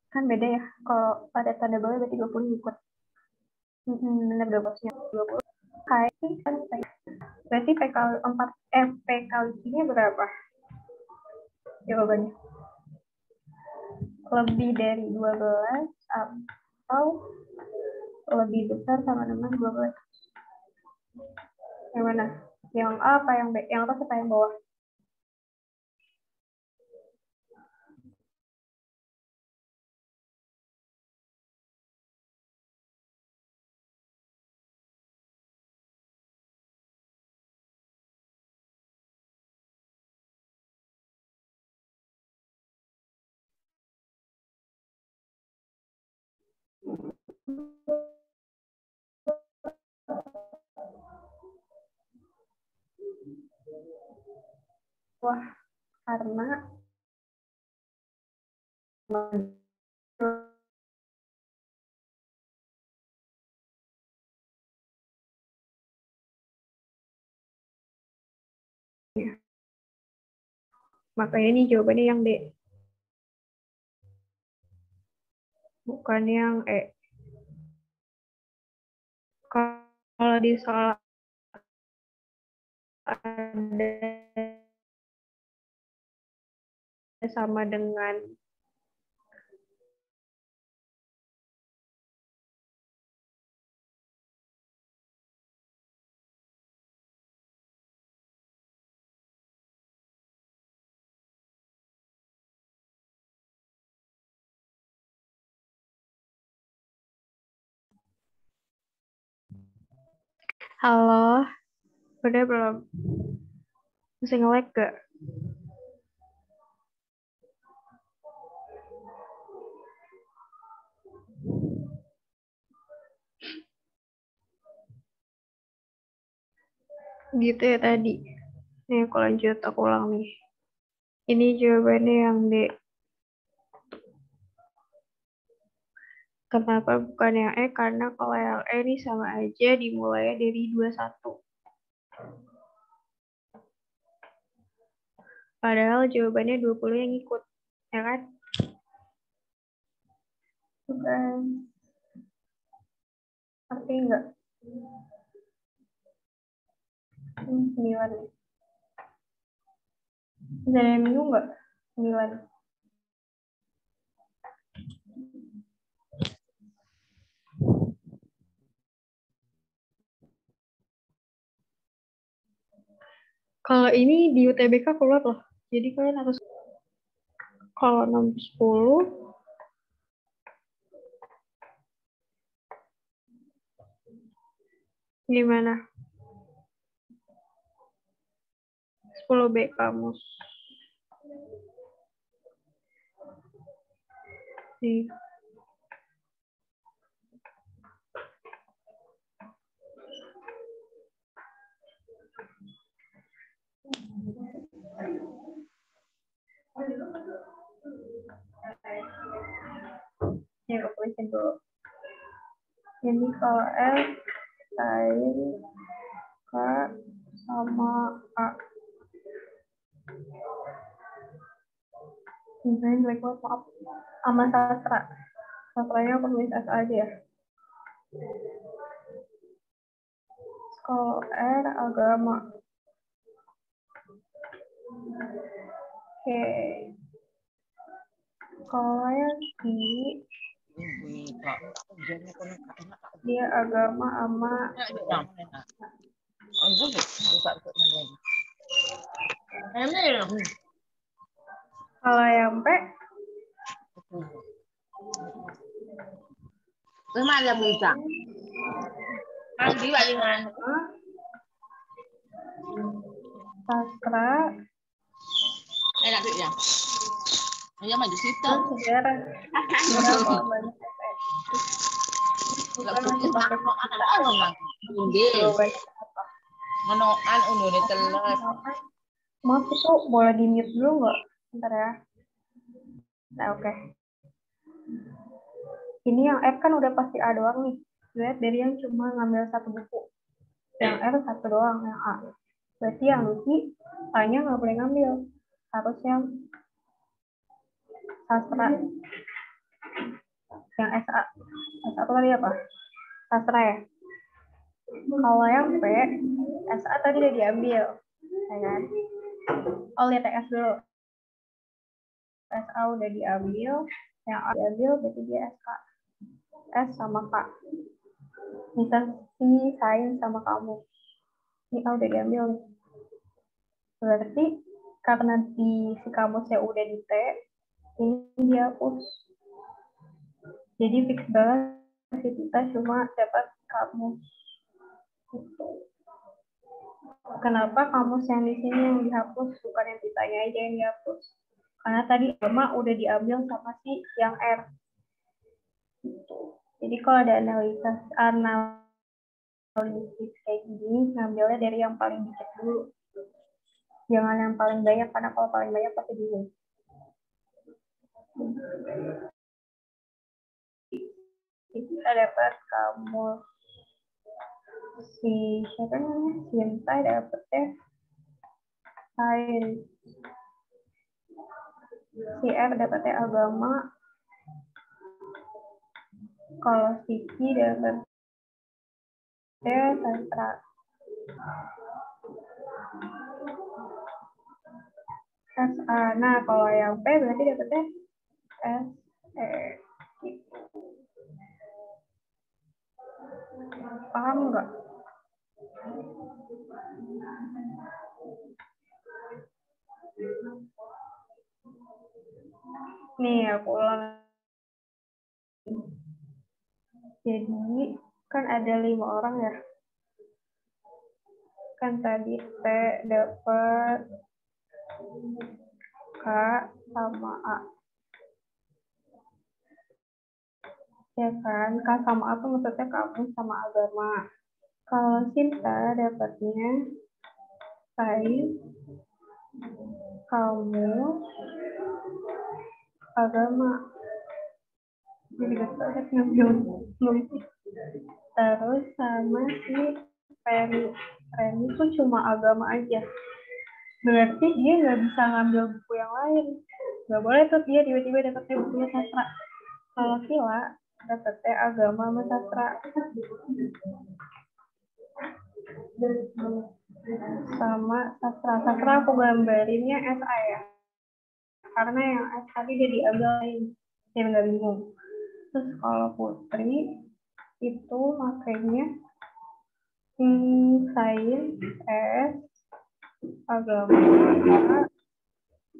Kan beda ya. Kalau pada tanda bawah berarti 20 ikut. Benar 12-nya. 20. Hai, kan berarti P kali 4 P kali Q-nya berapa? Jawabannya. Lebih dari 12 atau lebih besar sama dengan 12. Yang mana? Yang A apa yang B? Yang atas apa yang bawah? Wah, karena makanya ini jawabannya yang D. Bukan yang E. Kalau di soal ada sama dengan halo, udah belum? Masih nge-lag gak? Gitu ya tadi. Nih aku lanjut, aku ulang nih. Ini jawabannya yang D. Kenapa bukan yang E? Karena kalau yang E ini sama aja dimulai dari 21. Padahal jawabannya 20 yang ikut. Ya kan? Bukan. Arti enggak? 9. Dari minggu enggak? 9. Kalau ini di UTBK keluar loh. Jadi kalian harus kalau 6 10 gimana? 10B kamus. Nih. Ya, aku tulisin dulu. Ini kalau F lain K sama A. Misalnya jelek banget, maaf. Sama sastra. Sastranya aku tulis S aja ya. R agama. Oke. Kalau yang I, dia agama sama. Kalau yang P, Mana bisa? Kan dia dengan sastra, enak tuh ya. Ayo maju situ. terus sejarah. Sejarah kalau banyak masih pakai Menoan undur telat. Maaf itu boleh di mute dulu nggak? Bentar ya. Nah, oke. Ini yang F kan udah pasti A doang nih. Lihat dari yang cuma ngambil satu buku. Yang R satu doang, yang A. Berarti yang I, A-nya nggak boleh ngambil. Harus yang sastra. Yang SA. SA itu tadi apa? Sastra ya? Kalau yang P, SA tadi udah diambil. Ya kan? Oh, lihat S dulu. SA udah diambil. Yang A diambil, berarti dia SK. S sama K. Misal si sains sama kamu. Ini A udah diambil. Berarti karena di si kamusnya udah di T, ini dihapus. Jadi fix banget si kita cuma dapat kamus. Kenapa kamus yang di sini yang dihapus, bukan yang ditanya aja yang dihapus? Karena tadi agama udah diambil sama si yang R. Jadi kalau ada analisis kayak gini, ngambilnya dari yang paling dikit dulu. Jangan yang paling banyak, karena kalau paling banyak pasti bingung. Kita dapat kamus si siapa namanya? Sinta dapetnya sains. Si R dapetnya agama. Kalau si Ki dapetnya sastra. SA. Nah, kalau yang P berarti dapetnya SE. Paham nggak? Nih, aku ulang. Jadi, kan ada 5 orang ya. Kan tadi T dapat K sama A. Ya kan, K sama A tuh maksudnya kamu sama agama. Kalau Sinta dapatnya sains, kamu, agama. Jadi gak ada ngambil. Terus sama si Reni. Reni tuh cuma agama aja. Berarti dia nggak bisa ngambil buku yang lain. Nggak boleh tuh dia tiba-tiba dapetnya bukunya sastra. Kalau Sila dapetnya agama sama sastra. Sama sastra. Sastra aku gambarinnya SA ya. Karena yang S tadi dia diambil lain. Dia nggak bingung. Terus kalau Putri itu makanya sains S, agama A,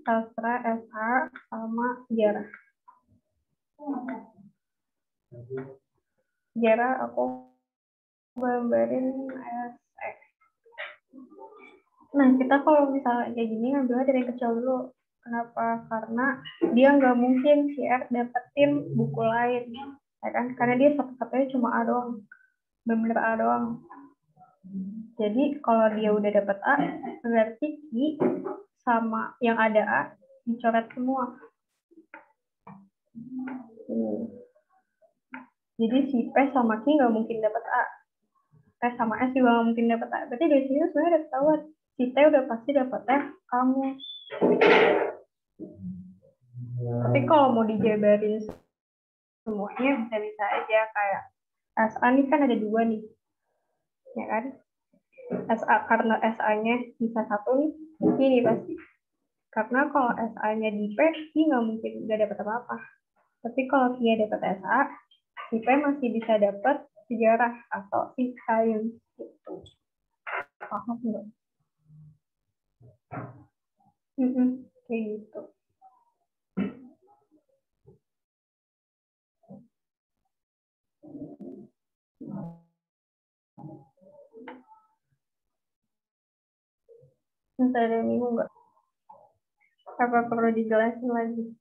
sastra SA sama sejarah. Sejarah aku gambarin SE. Nah, kita kalau misalnya kayak gini ngambilnya dari yang kecil dulu. Kenapa? Karena dia nggak mungkin si R dapetin buku lain. Ya kan? Karena dia satu-satunya cuma A doang. Bener-bener A doang. Jadi kalau dia udah dapet A, berarti I sama yang ada A dicoret semua. Jadi si P sama Q nggak mungkin dapat A. P sama S juga nggak mungkin dapat A. Berarti dari sini sebenarnya udah ketahuan. Si T udah pasti dapatnya kamu. Tapi kalau mau dijabarin semuanya bisa-bisa aja kayak SA nih kan ada 2 nih. Ya kan? SA, karena SA-nya bisa 1 nih, ini pasti. Karena kalau SA-nya di P, Ki nggak mungkin nggak dapat apa-apa. Tapi kalau Kia dapat SA, si P masih bisa dapat sejarah atau science gitu. Paham nggak? Kayak gitu. Masih ada yang bingung nggak? Apa perlu dijelasin lagi?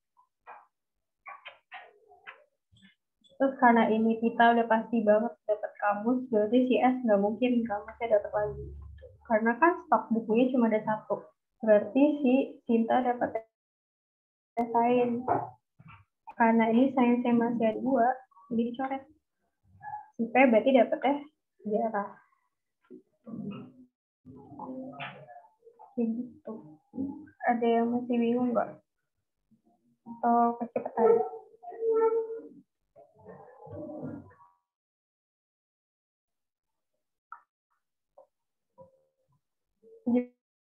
Terus karena ini kita udah pasti banget dapat kamus, berarti si S nggak mungkin kamusnya dapat lagi. Karena kan stok bukunya cuma ada 1. Berarti si Cinta dapat sains. Karena ini sainsnya masih ada 2, jadi dicoret. Si P berarti dapetnya sejarah. Gitu. Ada yang masih bingung nggak? Atau kecepatan?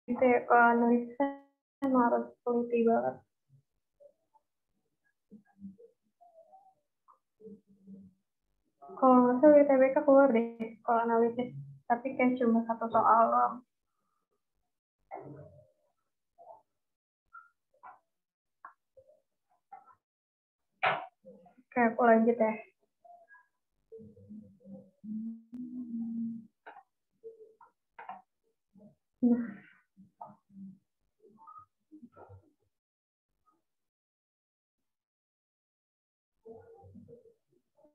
Gitu ya, kalau analisis harus teliti banget. Kalau nggak salah UTBK keluar deh kalau analisis, tapi kayak cuma 1 soal doang. Oke, aku lanjut ya.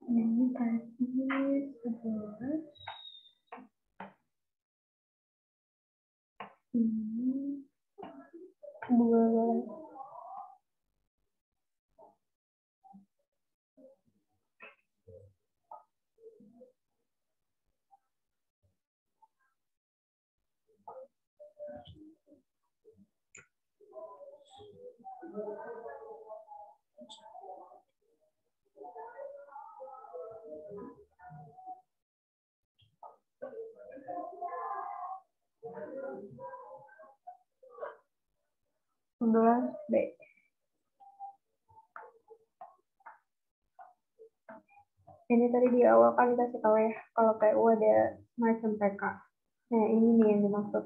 Ini tadi 11. Ini 12. B. Ini tadi di awal kan dikasih tahu ya, kalau PU ada macam PK. Nah, ini nih yang dimaksud.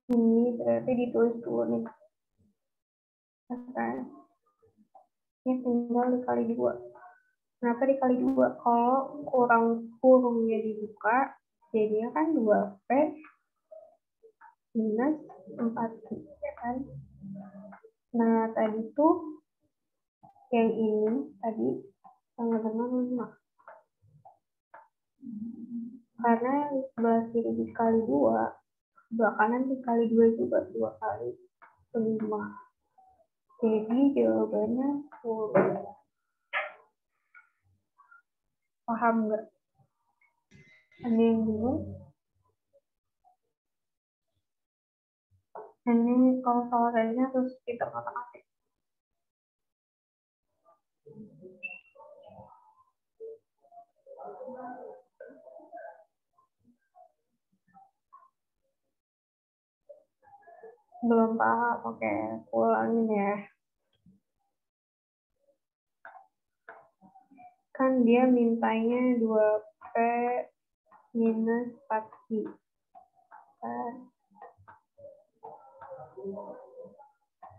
Ini berarti ditulis dulu nih. Kan? Ini tinggal dikali 2. Kenapa dikali 2? Kalau kurungnya dibuka, jadinya kan 2P minus 4Q, ya kan? Nah, tadi tuh yang ini tadi sama-sama 5. Karena sebelah kiri dikali 2, sebelah kanan dikali 2 juga 2 kali 5. Jadi jawabannya 10. Paham nggak? Ada yang bingung? Ini kalau salah kayaknya terus kita kata-kata. Belum paham? Oke, ulangin ya. Kan dia mintanya 2P minus 4Q.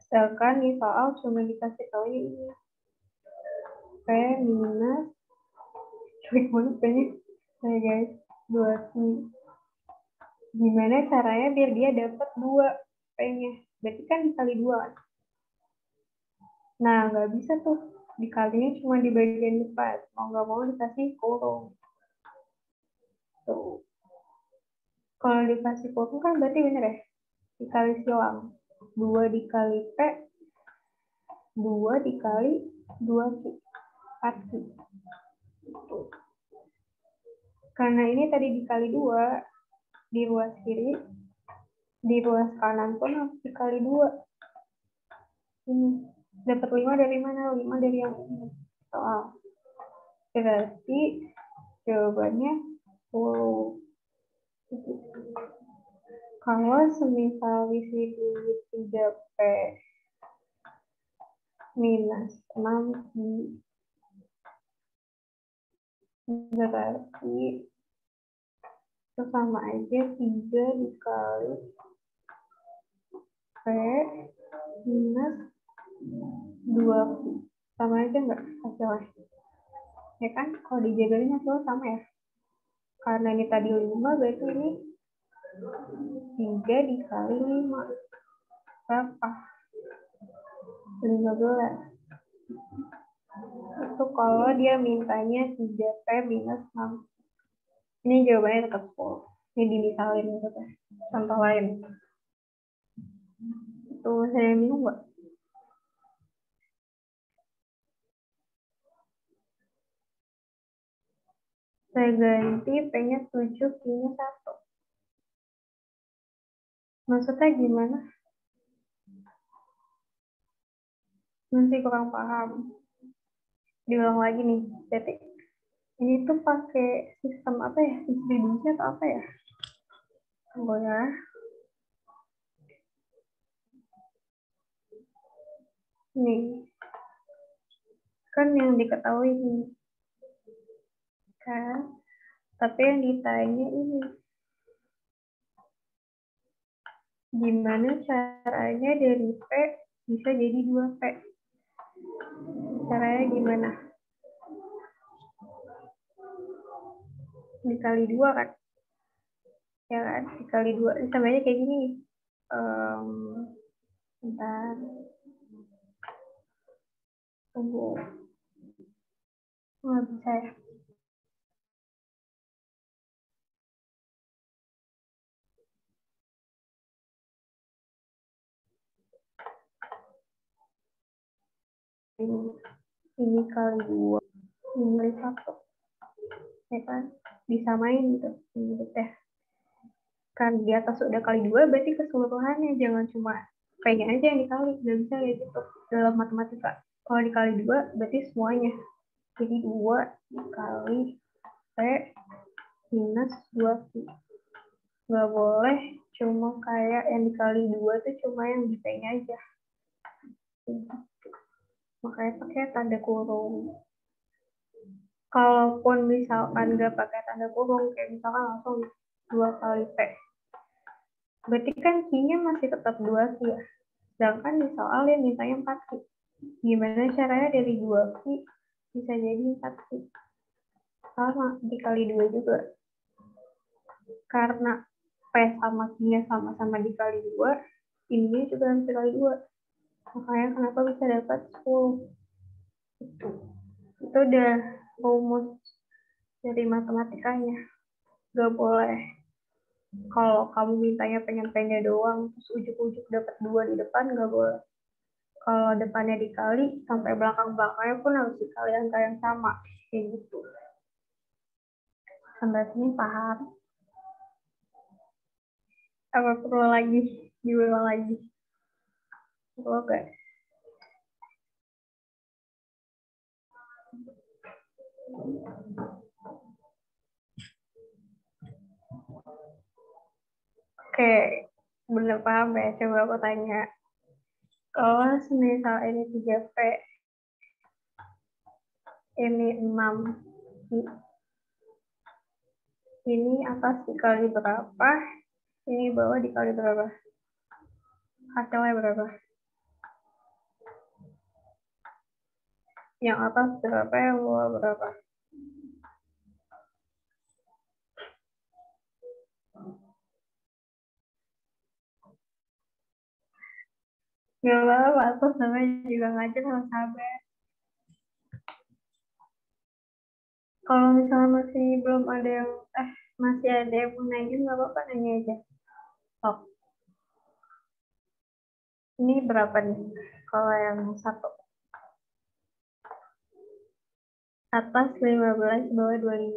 Sedangkan di soal cuma dikasih tahu ini. P minus, klik mana P-nya? Nah guys, 2Q. Gimana caranya biar dia dapat 2 P-nya? Berarti kan dikali 2. Nah, nggak bisa tuh. Dikalinya cuma di bagian depan. Mau nggak mau dikasih kurung. Tuh. Kalau dikasih kurung kan berarti bener ya? Dikali silang. 2 dikali P, 2 dikali 2Q. 4Q. Karena ini tadi dikali 2, di ruas kiri, di ruas kanan pun harus dikali 2. Ini. Dapat 5 dari mana? 5 dari yang ini. Soal. Berarti Jawabannya 10. Kalau semisal isi dulu 3P minus 6Q, berarti itu sama aja 3 dikali P minus 2Q. Sama aja nggak hasilnya? Ya kan, kalau dijagain hasilnya sama ya. Karena ini tadi 5, berarti ini 3 dikali 5. Berapa? 15. Itu kalau dia mintanya 3P minus 6. Ini jawabannya tetap 10. Ini dimisalin gitu kan. Contoh lain. Tuh, saya minum nggak? Saya ganti P-nya 7, Q-nya 1. Maksudnya gimana? Masih kurang paham. Diulang lagi nih, jadi ini tuh pakai sistem apa ya? Distribusi atau apa ya? Tunggu ya. Nih. Kan yang diketahui ini. Kan? Tapi yang ditanya ini. Gimana caranya dari P bisa jadi 2P? Caranya gimana? Dikali 2 kan? Ya kan? Dikali 2. Sama aja kayak gini. Bentar. Tunggu. Nggak bisa ya. Ini kali 2. Ini kali 1. Ya kan? Disamain gitu. Ini teh. Kan di atas udah kali 2 berarti keseluruhannya, jangan cuma P-nya aja yang dikali. Nggak bisa kayak gitu dalam matematika. Kalau dikali 2 berarti semuanya. Jadi 2 dikali P minus 2Q. Nggak boleh cuma kayak yang dikali 2 tuh cuma yang di P-nya aja. Makanya pakai tanda kurung. Kalaupun misalkan nggak pakai tanda kurung, kayak misalkan langsung 2 kali P. Berarti kan Q-nya masih tetap 2Q ya. Sedangkan di soal yang mintanya 4Q. Gimana caranya dari 2Q bisa jadi 4Q? Sama, dikali 2 juga. Karena P sama Q-nya sama-sama dikali 2, ini juga harus dikali 2. Makanya kenapa bisa dapat 10. Itu udah rumus dari matematikanya. Gak boleh. Kalau kamu mintanya pengen-pengen doang, terus ujuk-ujuk dapat 2 di depan, gak boleh. Kalau depannya dikali, sampai belakang-belakangnya pun harus dikali angka yang sama. Kayak gitu. Sampai sini paham? Apa perlu lagi? Diulang lagi? Perlu gak? Oke, bener paham ya? Coba aku tanya. Kalau semisal ini 3P, ini 6, ini atas dikali berapa, ini bawah dikali berapa? Hasilnya berapa? Yang atas berapa, yang bawah berapa? Gak apa-apa, atas namanya juga ngajar harus sabar. Kalau misalnya masih belum ada yang, masih ada yang mau nanya, gak apa-apa, nanya aja. Oh. Ini berapa nih? Kalau yang 1. Atas 15, bawah 25.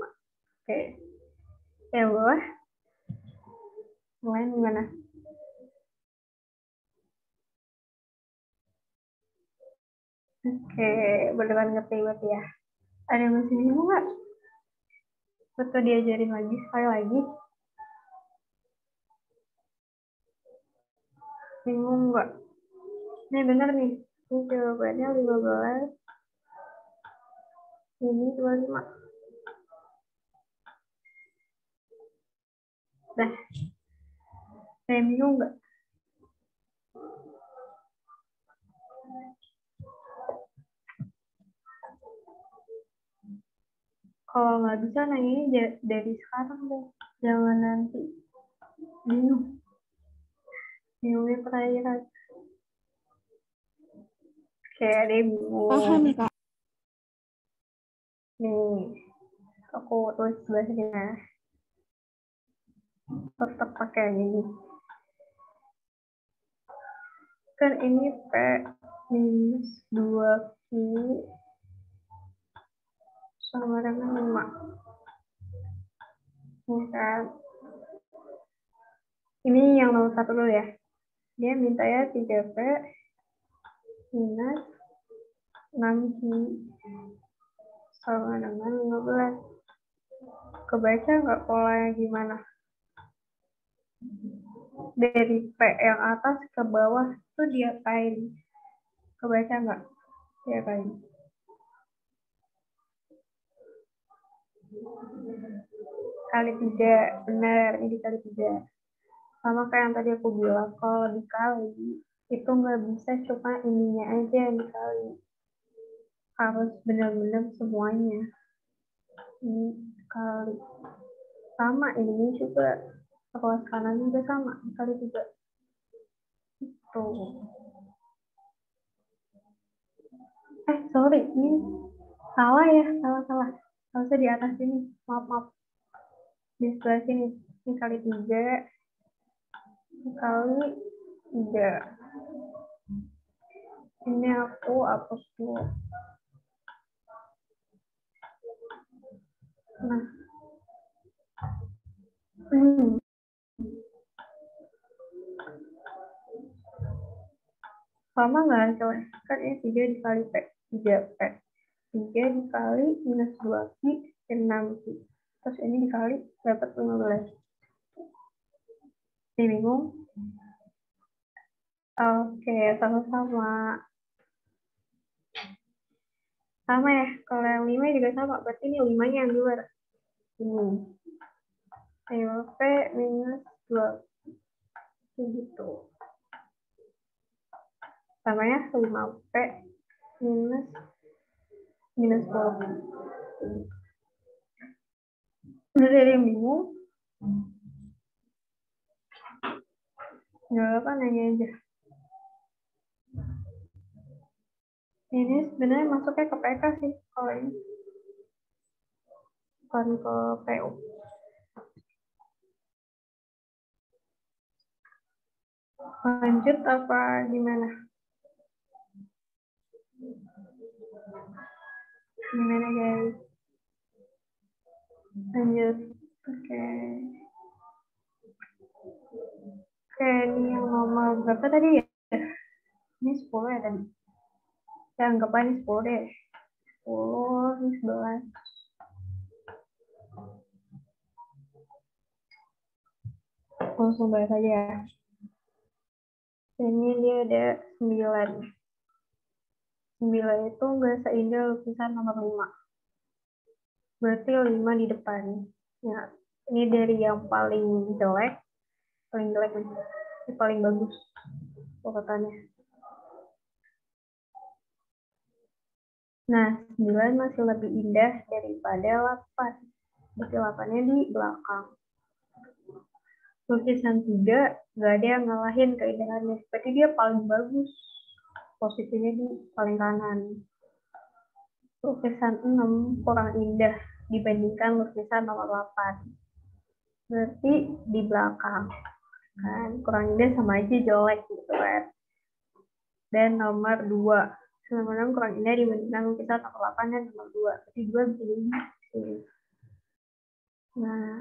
Oke. Yang bawah? Mulai gimana? Oke, beneran ngerti berarti ya. Ada yang masih bingung nggak? Atau diajarin lagi sekali lagi? Bingung nggak? Ini bener nih. Ini jawabannya 15. Ini 25. Dah. Saya bingung nggak? Kalau nggak bisa nanya dari sekarang deh. Jangan nanti. Bingung. Bingungnya perairan. Kayak ada yang bingung. Paham, Kak. Nih. Aku tulis sebelahnya. Tetap pakai ini. Kan ini P minus 2Q sama dengan 5. Ini kan. Ini yang nomor 1 dulu ya. Dia minta ya 3P minus 6Q sama dengan 15. Kebaca nggak polanya gimana? Dari P yang atas ke bawah tuh diapain? Kebaca nggak? Diapain? Kali 3, benar, ini dikali 3. Sama kayak yang tadi aku bilang, kalau dikali itu nggak bisa cuma ininya aja yang dikali. Harus benar-benar semuanya. Ini kali. Sama, ini juga. Ruas kanan juga sama, dikali 3. Tuh. Sorry, ini salah ya, salah. Harusnya di atas sini, maaf. Di sebelah sini, ini kali 3, kali 3. Ini aku hapus dulu. Nah. Sama nggak hasilnya? Kan ini 3 dikali P, 3P. 3 dikali minus 2Q, 6Q. Terus ini dikali dapat 15. Ini bingung? Oke, sama-sama. Sama ya, kalau yang 5 juga sama. Berarti ini 5-nya yang di luar. Ini. 5P minus 2Q. Gitu. Sama ya, 5P minus 2Q. Udah ada yang bingung? Nggak apa, nanya aja. Ini sebenarnya masuknya ke PK sih, kalau ini. Bukan ke PU. Lanjut apa gimana? Gimana guys? Lanjut. Oke, ini yang nomor berapa tadi ya? Ini 10 ya tadi. Ya anggap aja ini 10 deh. 10, ini 11. Langsung bahas aja ya. Ini dia ada 9. 9 itu nggak seindah lukisan nomor 5. Berarti 5 di depan. Ya, ini dari yang paling jelek nih. Ini paling bagus urutannya. Nah, 9 masih lebih indah daripada 8. Berarti 8-nya di belakang. Lukisan 3 nggak ada yang ngalahin keindahannya. Berarti dia paling bagus. Posisinya di paling kanan. Lukisan 6 kurang indah dibandingkan lukisan nomor 8. Berarti di belakang. Kan kurang indah sama aja jelek gitu kan. Dan nomor 2 sebenarnya kurang indah dibandingkan lukisan nomor 8 dan nomor 2. Berarti 2 bisa jadi sini. Nah,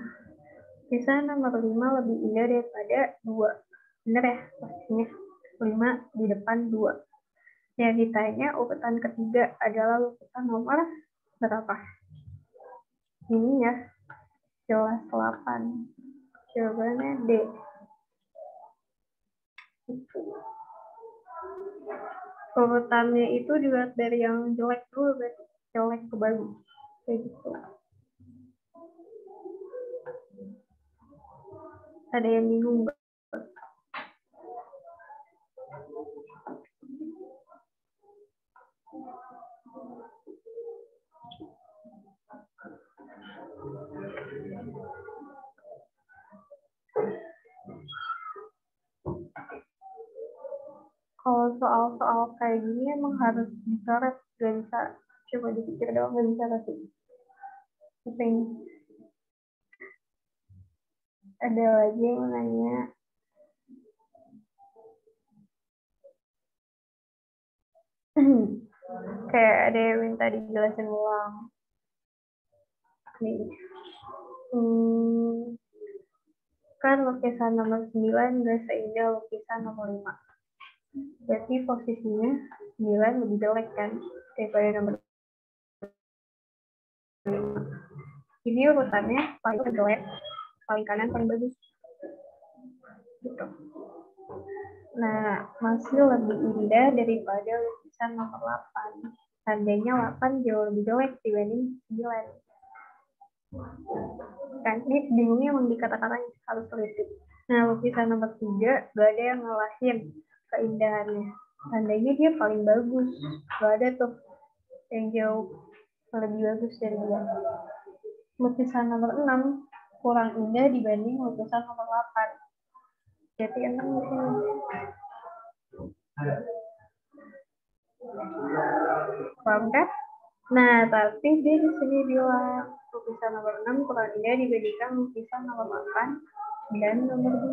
lukisan nomor 5 lebih indah daripada 2. Bener ya pastinya. 5 di depan 2. Yang ditanya urutan ketiga adalah lukisan nomor berapa? Ini ya. jelas 8. Jawabannya D. Urutannya itu dilihat dari yang jelek dulu, berarti jelek ke bagus. Kayak gitu. Ada yang bingung nggak? Kalau soal-soal kayak gini emang harus dicoret, gak bisa coba dipikir doang, gak bisa tapi penting. Ada lagi yang nanya, kayak ada yang minta dijelasin ulang nih. Kan lukisan nomor 9 gak seindah lukisan nomor 5. Berarti posisinya 9 lebih jelek kan daripada nomor 5. Ini urutannya paling jelek, paling kanan paling bagus. Gitu. Nah, masih lebih indah daripada lukisan nomor 8. Tandanya 8 jauh lebih jelek dibanding 9. Kan ini bingungnya emang di kata-katanya harus teliti. Nah, lukisan nomor 3 gak ada yang ngalahin keindahannya. Tandanya dia paling bagus. Gak ada tuh yang jauh lebih bagus dari dia. Lukisan nomor 6 kurang indah dibanding lukisan nomor 8. Jadi emang di sini. Paham kan? Nah, tapi dia di sini bilang lukisan nomor 6 kurang indah dibandingkan lukisan nomor 8 dan nomor 2.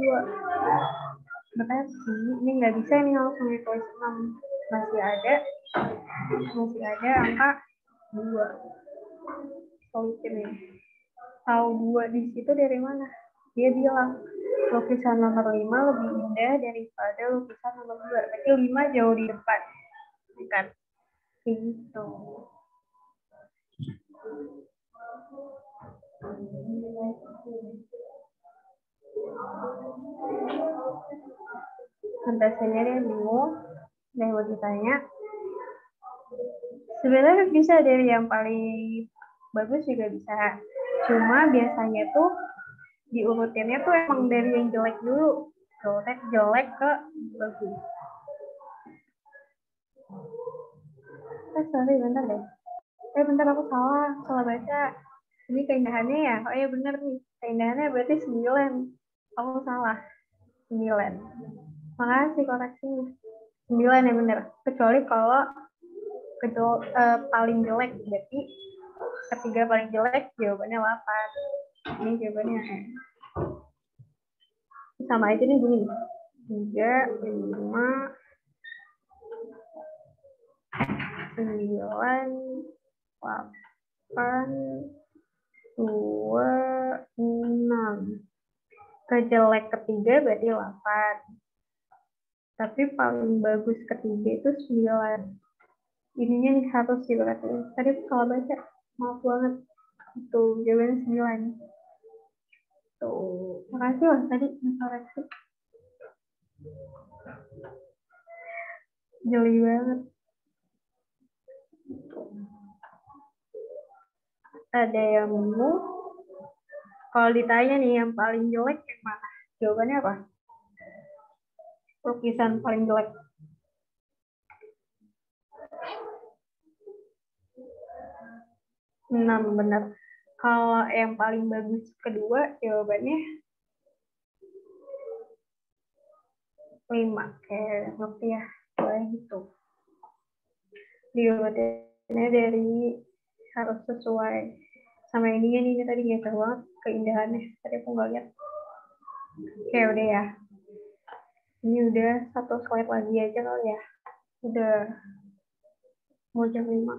Berarti ini nggak bisa nih langsung ditulis 6. Masih ada angka 2. Solusinya. Tahu 2 di situ dari mana? Dia bilang lukisan nomor 5 lebih indah daripada lukisan nomor 2. Berarti 5 jauh di depan. Kan? Gitu. Sampai sini dia bingung. Dan mau ditanya. Sebenarnya bisa dari yang paling bagus juga bisa. Cuma biasanya tuh diurutinnya tuh emang dari yang jelek dulu. Jelek ke bagus. Sorry, bentar deh. Bentar aku salah baca. Ini keindahannya ya? Oh iya bener nih. Keindahannya berarti 9. Aku salah. 9. Makasih koreksinya. 9 ya bener. Kecuali kalau paling jelek. Berarti ketiga paling jelek jawabannya 8. Ini jawabannya sama aja nih gini. 3, 5, 9, 8, 2, 6. Kejelek ketiga berarti 8. Tapi paling bagus ketiga itu 9. Ininya nih harus diperhatiin. Tadi kalau baca, maaf banget. Itu jawabannya 9. Tuh, makasih lah tadi koreksi. Jeli banget. Ada yang bingung. Kalau ditanya nih yang paling jelek yang mana? Jawabannya apa? Lukisan paling jelek. Benar. Kalau yang paling bagus kedua, jawabannya 5. Kayak ngerti ya, boleh gitu. Diurutinnya dari harus sesuai sama ininya nih, tadi ngecer banget keindahannya. Tadi aku nggak lihat. Oke, udah ya. Ini udah 1 slide lagi aja kali ya. Udah mau jam 5.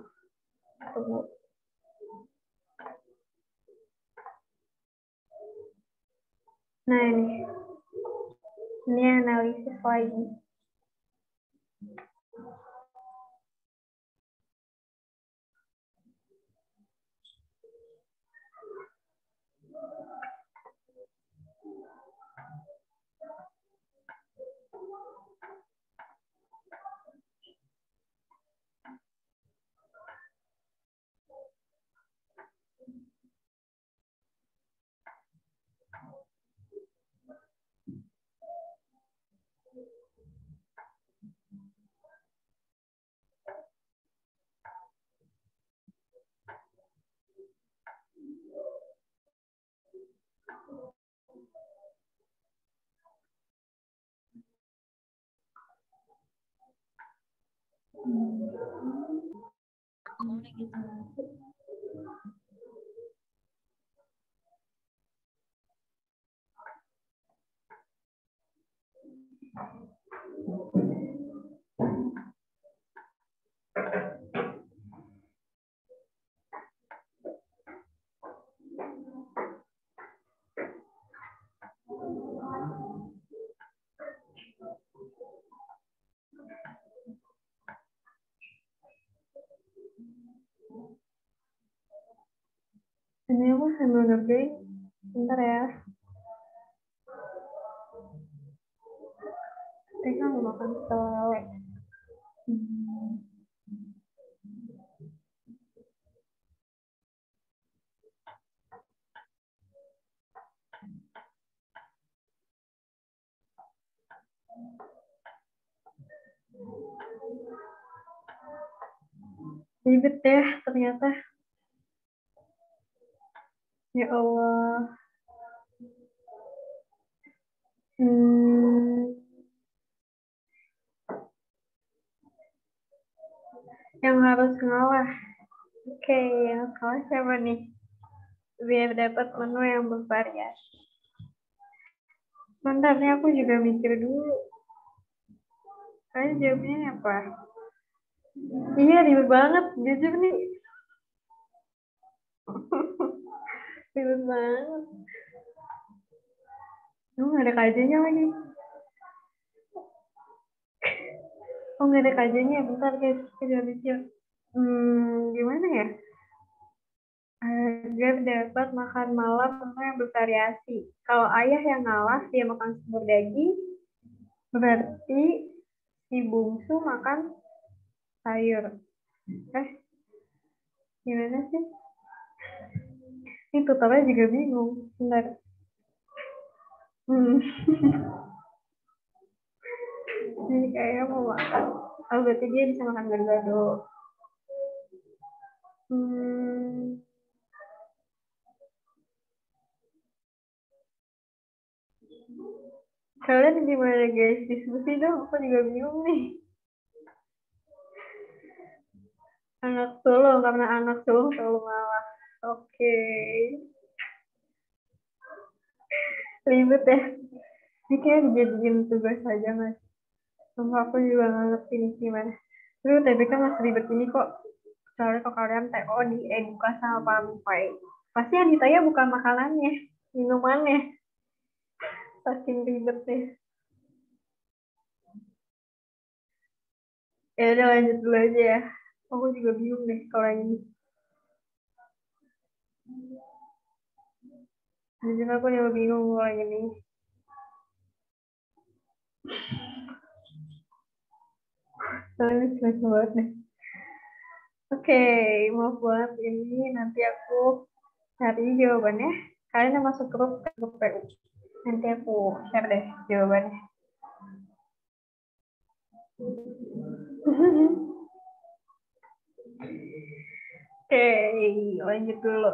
Tunggu. Nah ini analisis lagi. Ini aku sambil ngerjain. Bentar ya. Tega mau makan lele. Ribet ya ternyata. Ya Allah. Yang harus ngalah. Oke, yang kalah siapa nih? Biar dapat menu yang bervariasi. Bentar nih aku juga mikir dulu. Kayaknya jawabnya apa? Iya, ribet banget. Jujur nih. Ribet banget. Nggak ada kajiannya lagi. Oh, nggak ada kajiannya. Bentar guys, kita mikir. Gimana ya? Agar dapat makan malam menu yang bervariasi. Kalau ayah yang ngalah, dia makan semur daging, berarti si bungsu makan sayur. Gimana sih? Ini tutornya juga bingung. Bentar. Ini kayak mau makan. Oh, berarti dia bisa makan gado-gado. Kalian gimana guys? Diskusi dong, aku juga bingung nih. Anak sulung, karena anak sulung selalu ngalah. Oke. Ribet ya. Ini kayak dijadiin tugas aja mas. Sumpah aku juga nggak ngerti nih gimana. Tapi UTBK masih ribet ini kok. Soalnya kok kalian TO di Eduka sama Pampai. Pasti yang ditanya bukan makanannya, minumannya. Saking ribet deh. Ya udah lanjut dulu aja ya. Aku juga bingung deh kalau yang ini. Jujur aku juga bingung kalau yang ini. Soalnya jelas banget deh. Oke, maaf banget ini nanti aku cari jawabannya. Kalian yang masuk grup PU. Nanti aku share deh jawabannya. Oke, lanjut dulu.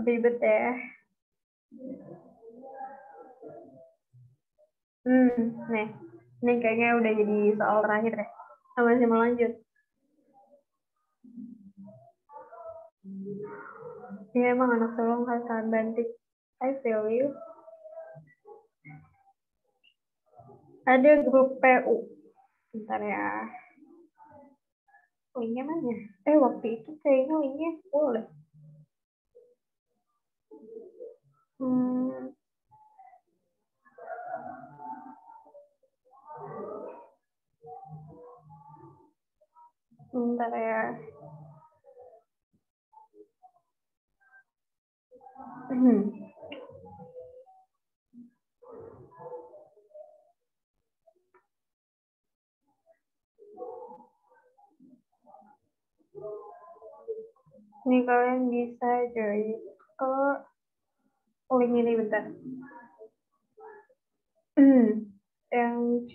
Ribet ya. Nih. Ini kayaknya udah jadi soal terakhir deh. Masih mau lanjut. Ya emang anak sulung harus tahan banting. I feel you. Ada grup PU. Bentar ya. Linknya mana? Waktu itu kayaknya linknya boleh. Bentar ya. Ini kalian bisa join ke link ini bentar. Yang C.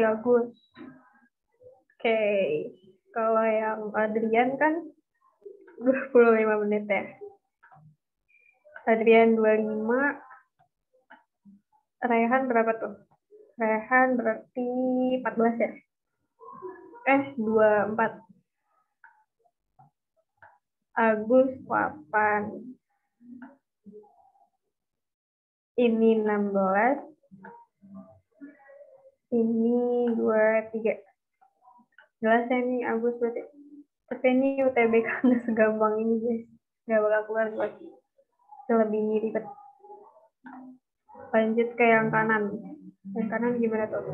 Agus. Oke, kalau yang Adrian kan 25 menit ya. Adrian 25, Rehan berapa tuh? Rehan berarti 14 ya? 24. Agus 8. Ini 16. Ini 23. Jelas ya nih Agus berarti. Tapi ini UTBK nggak segampang ini guys. Nggak bakal keluar lagi. Lebih ribet. Lanjut ke yang kanan. Yang kanan gimana tuh?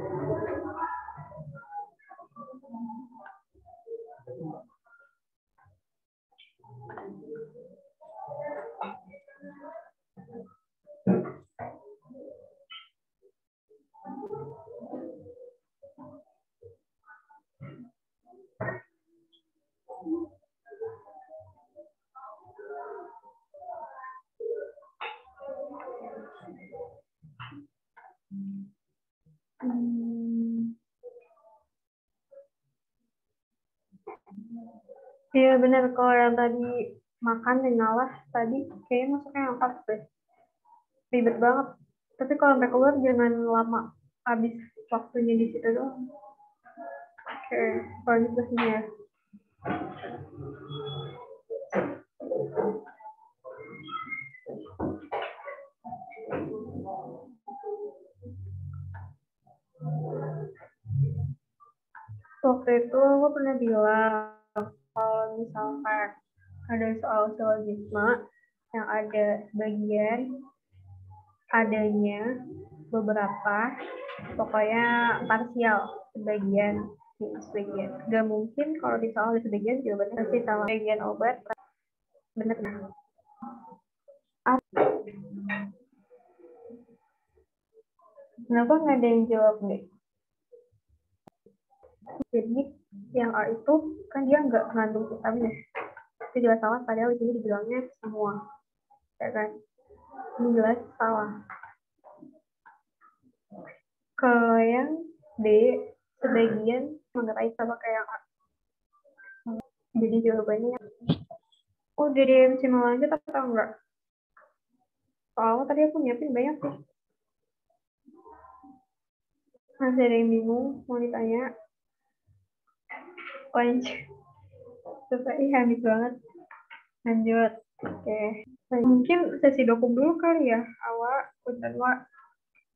Iya benar, kalau yang tadi makan dan ngalah tadi kayaknya masuknya yang 4 deh. Ribet banget. Tapi kalau sampai keluar jangan lama, habis waktunya di situ doang. Oke, lanjut ke sini ya. Waktu itu aku pernah bilang kalau misalkan ada soal silogisme yang ada sebagian, adanya beberapa, pokoknya parsial, sebagian. Gak mungkin kalau di soal ada sebagian jawabannya pasti sama. Sebagian obat, bener nggak? Kenapa nggak ada yang jawab nih? Jadi yang A itu kan dia nggak mengandung vitamin, itu jelas salah, padahal di sini dibilangnya semua, ya kan? Ini jelas salah. Kalau yang B, sebagian menganggap A sama kayak yang A. Jadi jawabannya, oh jadi MC mau lanjut atau enggak? Soalnya tadi aku nyiapin banyak sih. Masih ada yang bingung, mau ditanya? Lanjut. Selesai, habis banget. Lanjut. Oke. Mungkin sesi dokum dulu kali ya, awal, bentar Wak.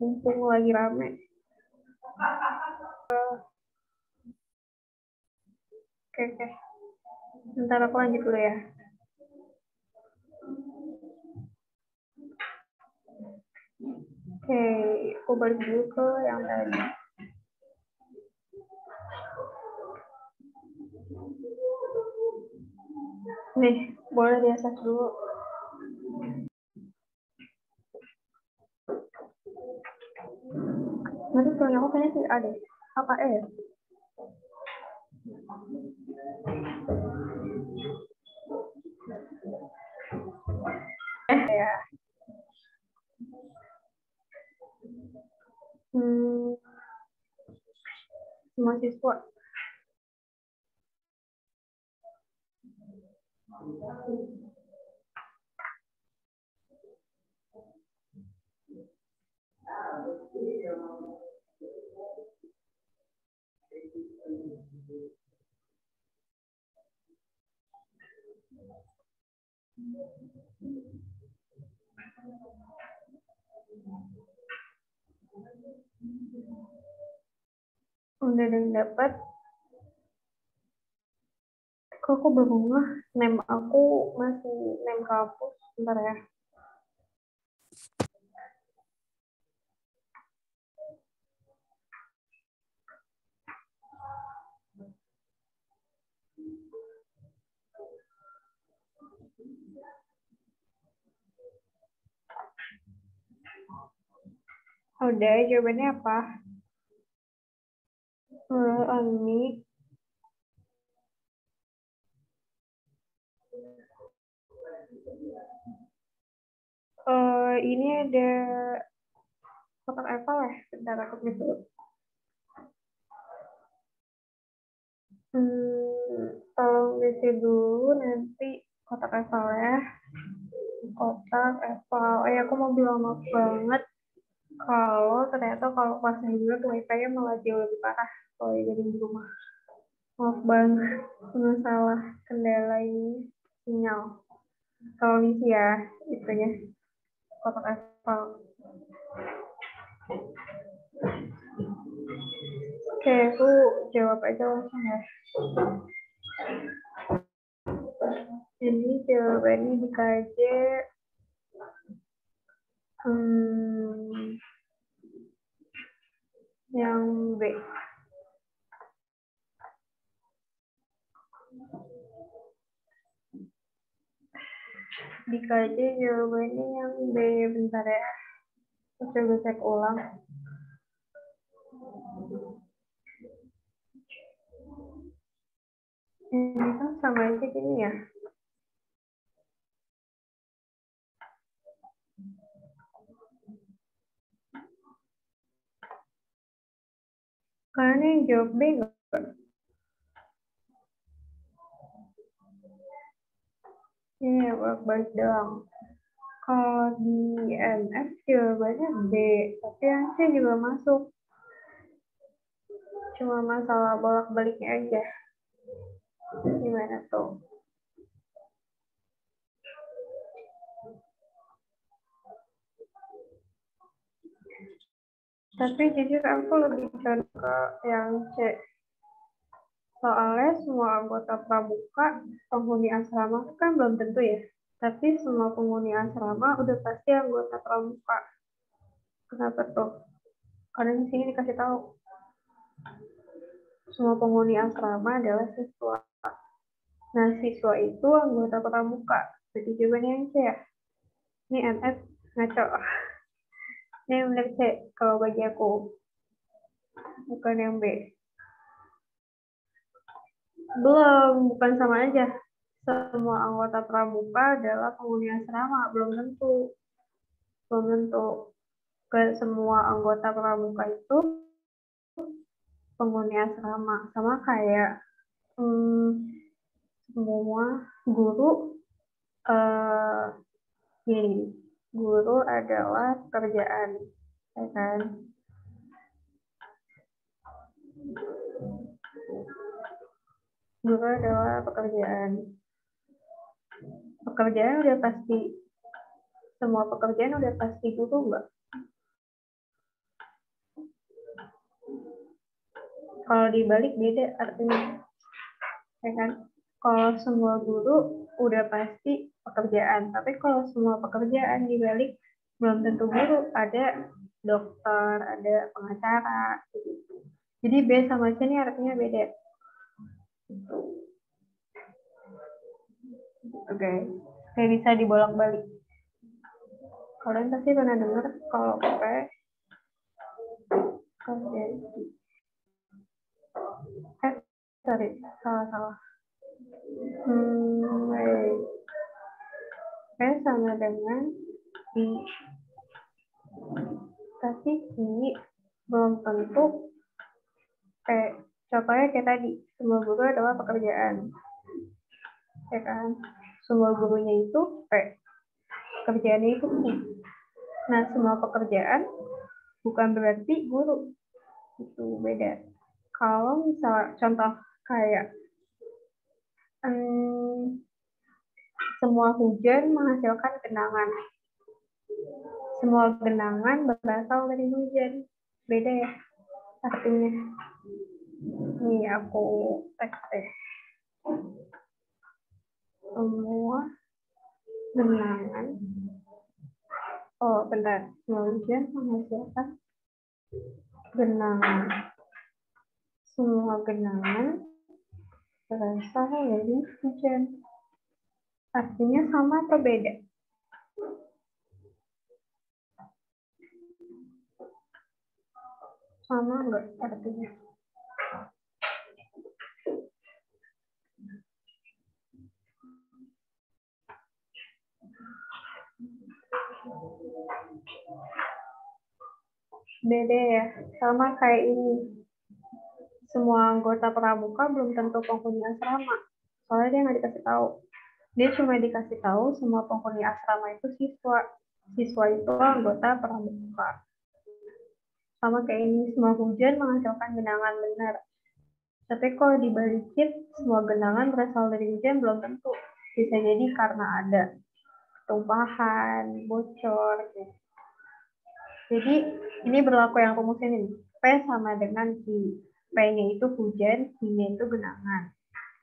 Mumpung lagi rame. Oke. Bentar aku lanjut dulu ya. Oke, aku balik dulu ke yang tadi. Nih, boleh biasa dulu. Nanti soalnya aku kayaknya sih ada. Apa ya? Ya. Mahasiswa. Udah ada yang dapat. Kok aku baru ngeh, name aku masih name kampus. Bentar ya. Udah, jawabannya apa? Ini. Ini ada kotak eval ya? Bentar aku tulis dulu. Tolong isi dulu nanti kotak eval ya. Kotak eval. Aku mau bilang maaf banget kalau ternyata kalau pas hybrid wifi-nya malah jauh lebih parah kalau jadi di rumah. Maaf banget, masalah kendala ini sinyal. Tolong isi ya, itunya kotak eval. Oke, aku jawab aja langsung ya. Jadi jawabannya di KJ yang B. Di KJ jawabannya yang B. Bentar ya. Coba cek ulang. Ini kan sama aja gini ya. Karena yang jawab B enggak. Ini balik doang. Kalau di NF jawabannya B, tapi yang C juga masuk. Cuma masalah bolak-baliknya aja. Gimana tuh? Tapi jujur aku lebih condong ke yang C. Soalnya semua anggota pramuka penghuni asrama kan belum tentu ya. Tapi semua penghuni asrama udah pasti anggota pramuka. Kenapa tuh? Karena di sini dikasih tahu. Semua penghuni asrama adalah siswa. Nah, siswa itu anggota pramuka. Jadi jawabannya yang C ya. Ini NF ngaco. Ini yang benar C kalau bagi aku. Bukan yang B. Belum, bukan sama aja. Semua anggota pramuka adalah penghuni asrama. Belum tentu. Belum tentu. Ke semua anggota pramuka itu penghuni asrama. Sama kayak semua guru gini, guru adalah pekerjaan, ya kan? Guru adalah pekerjaan. Pekerjaan udah pasti, semua pekerjaan udah pasti guru nggak? Kalau dibalik beda artinya, ya kan? Kalau semua guru udah pasti pekerjaan, tapi kalau semua pekerjaan dibalik belum tentu guru, ada dokter, ada pengacara, gitu. Jadi B sama C ini artinya beda. Oke, kayak bisa dibolak-balik. Kalian pasti pernah dengar kalau pakai sorry, salah. Sama dengan I. Tapi I belum tentu contohnya kayak tadi, semua guru adalah pekerjaan, ya kan? Semua gurunya itu pekerjaannya itu I. Nah, semua pekerjaan bukan berarti guru, itu beda. Kalau misal contoh kayak semua hujan menghasilkan genangan, semua genangan berasal dari hujan, beda ya artinya. Nih aku teks deh. Semua genangan, benar, semua hujan menghasilkan genangan. Semua genangan berasal dari hujan. Artinya sama atau beda? Sama enggak artinya? Beda ya, sama kayak ini. semua anggota pramuka belum tentu penghuni asrama. Soalnya dia nggak dikasih tahu. Dia cuma dikasih tahu semua penghuni asrama itu siswa. Siswa itu anggota pramuka. Sama kayak ini, semua hujan menghasilkan genangan benar. Tapi kalau dibalikin, semua genangan berasal dari hujan belum tentu. Bisa jadi karena ada tumpahan, bocor. Gitu. Jadi ini berlaku yang rumusnya ini. P sama dengan Q. P-nya itu hujan, Q-nya itu genangan.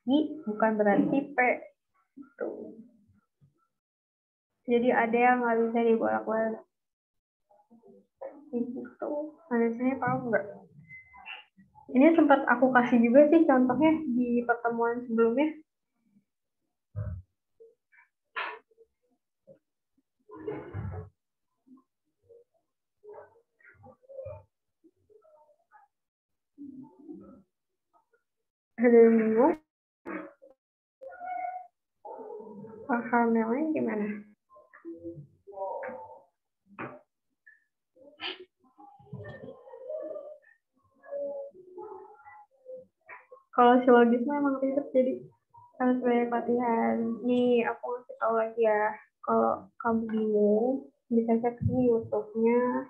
I bukan berarti P. Tuh. Jadi ada yang nggak bisa dibolak-balik. Gitu. Manusianya paham nggak? Ini sempat aku kasih juga sih contohnya di pertemuan sebelumnya. Ada yang bingung? Paham yang lain gimana? Kalau silogisme emang ribet, jadi harus banyak latihan. Nih, aku ngasih tahu lagi ya. Kalau kamu bingung, bisa cek di YouTube-nya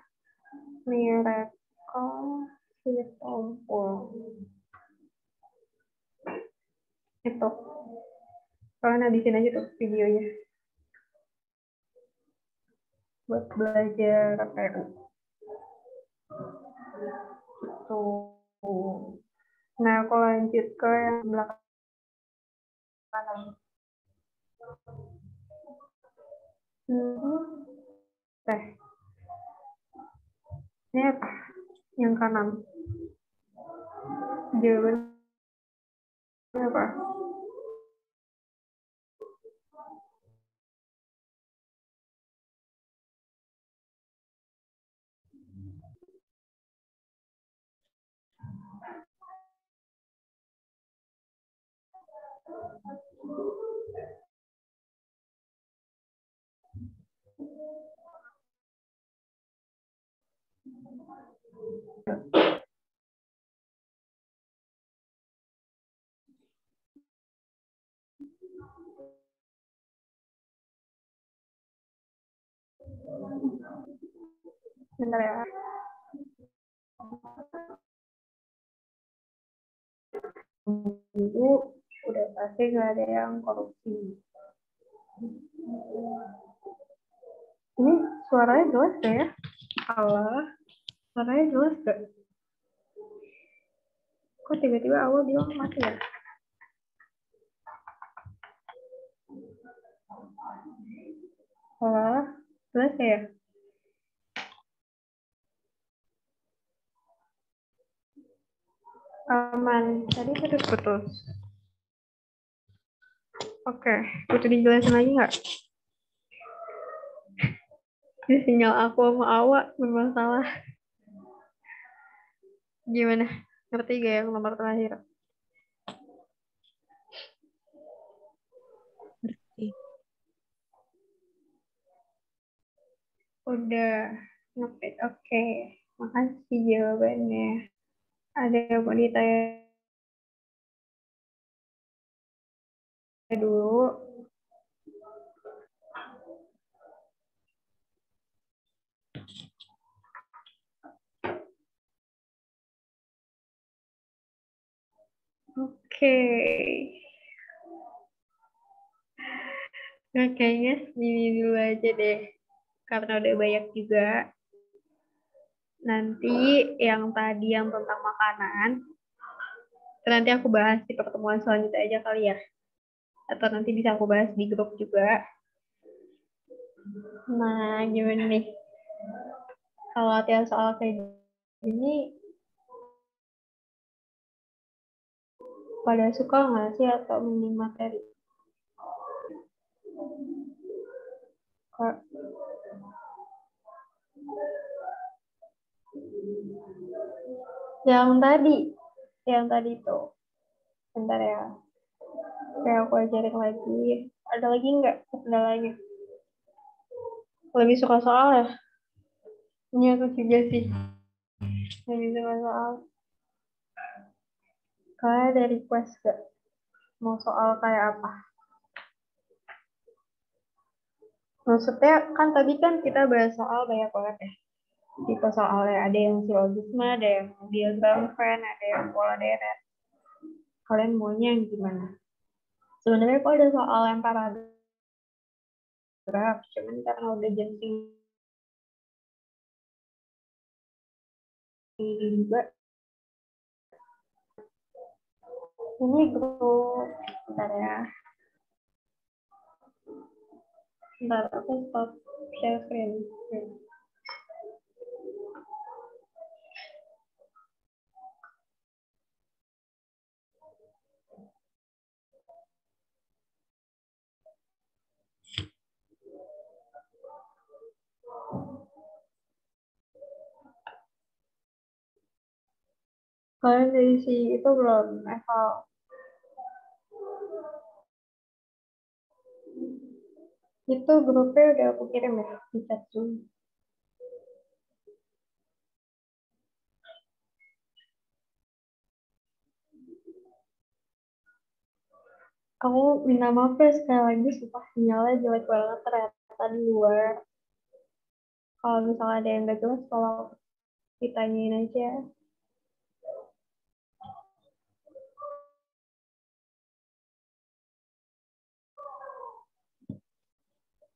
Miracle Sitompul. Itu. Kalian habisin aja tuh videonya. Buat belajar PU. Tuh. Nah, aku lanjut ke yang belakang kanan. Teh. Ini apa? Yang kanan. Jawabannya apa? Bentar ya. Itu udah pasti nggak ada yang korupsi. Ini suaranya jelas gak ya? Allah, suaranya jelas gak? Kok tiba-tiba awal bilang mati ya? Allah, jelas ya? Aman, tadi putus-putus. Oke, butuh dijelasin lagi nggak? Ini sinyal aku sama Awa bermasalah. Gimana? Ngerti gak yang nomor terakhir? Ngerti. Udah ngerti. Oke. Makasih jawabannya. Ada yang mau ditanya dulu? Oke. Nah, kayaknya segini dulu aja deh. Karena udah banyak juga. Nanti yang tadi yang tentang makanan, nanti aku bahas di pertemuan selanjutnya aja kali ya. Atau nanti bisa aku bahas di grup juga. Nah, gimana nih? Kalau latihan soal kayak gini, pada suka nggak sih atau mending materi? Kak. Yang tadi tuh. Bentar ya. Kayak aku ajarin lagi. Ada lagi nggak kendalanya? Lebih suka soal ya? Ini aku juga sih. Lebih suka soal. Kalian ada request gak? Mau soal kayak apa? Maksudnya kan tadi kan kita bahas soal banyak banget ya. Tipe soalnya ada yang silogisme, ada yang diagram Venn, ada yang pola deret. Kalian maunya yang gimana? Sebenarnya kok ada soal yang paragraf, cuman karena udah jam juga. Ini grup, bentar ya. Bentar, aku stop share screen. Kalian dari si itu belum eval. Itu grupnya udah aku kirim ya di chat Zoom. Aku minta maaf ya sekali lagi, sumpah sinyalnya jelek banget ternyata di luar. Kalau misalnya ada yang gak jelas, kalau ditanyain aja.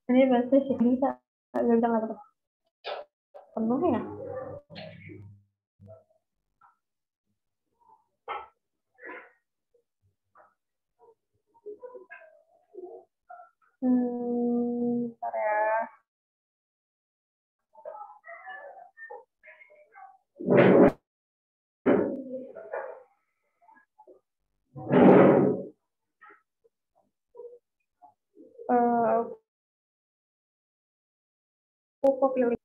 Ini bahasa sih bisa, gak bisa nggak penuh ya. Bentar ya. Aku pilih.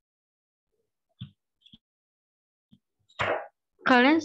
Kalian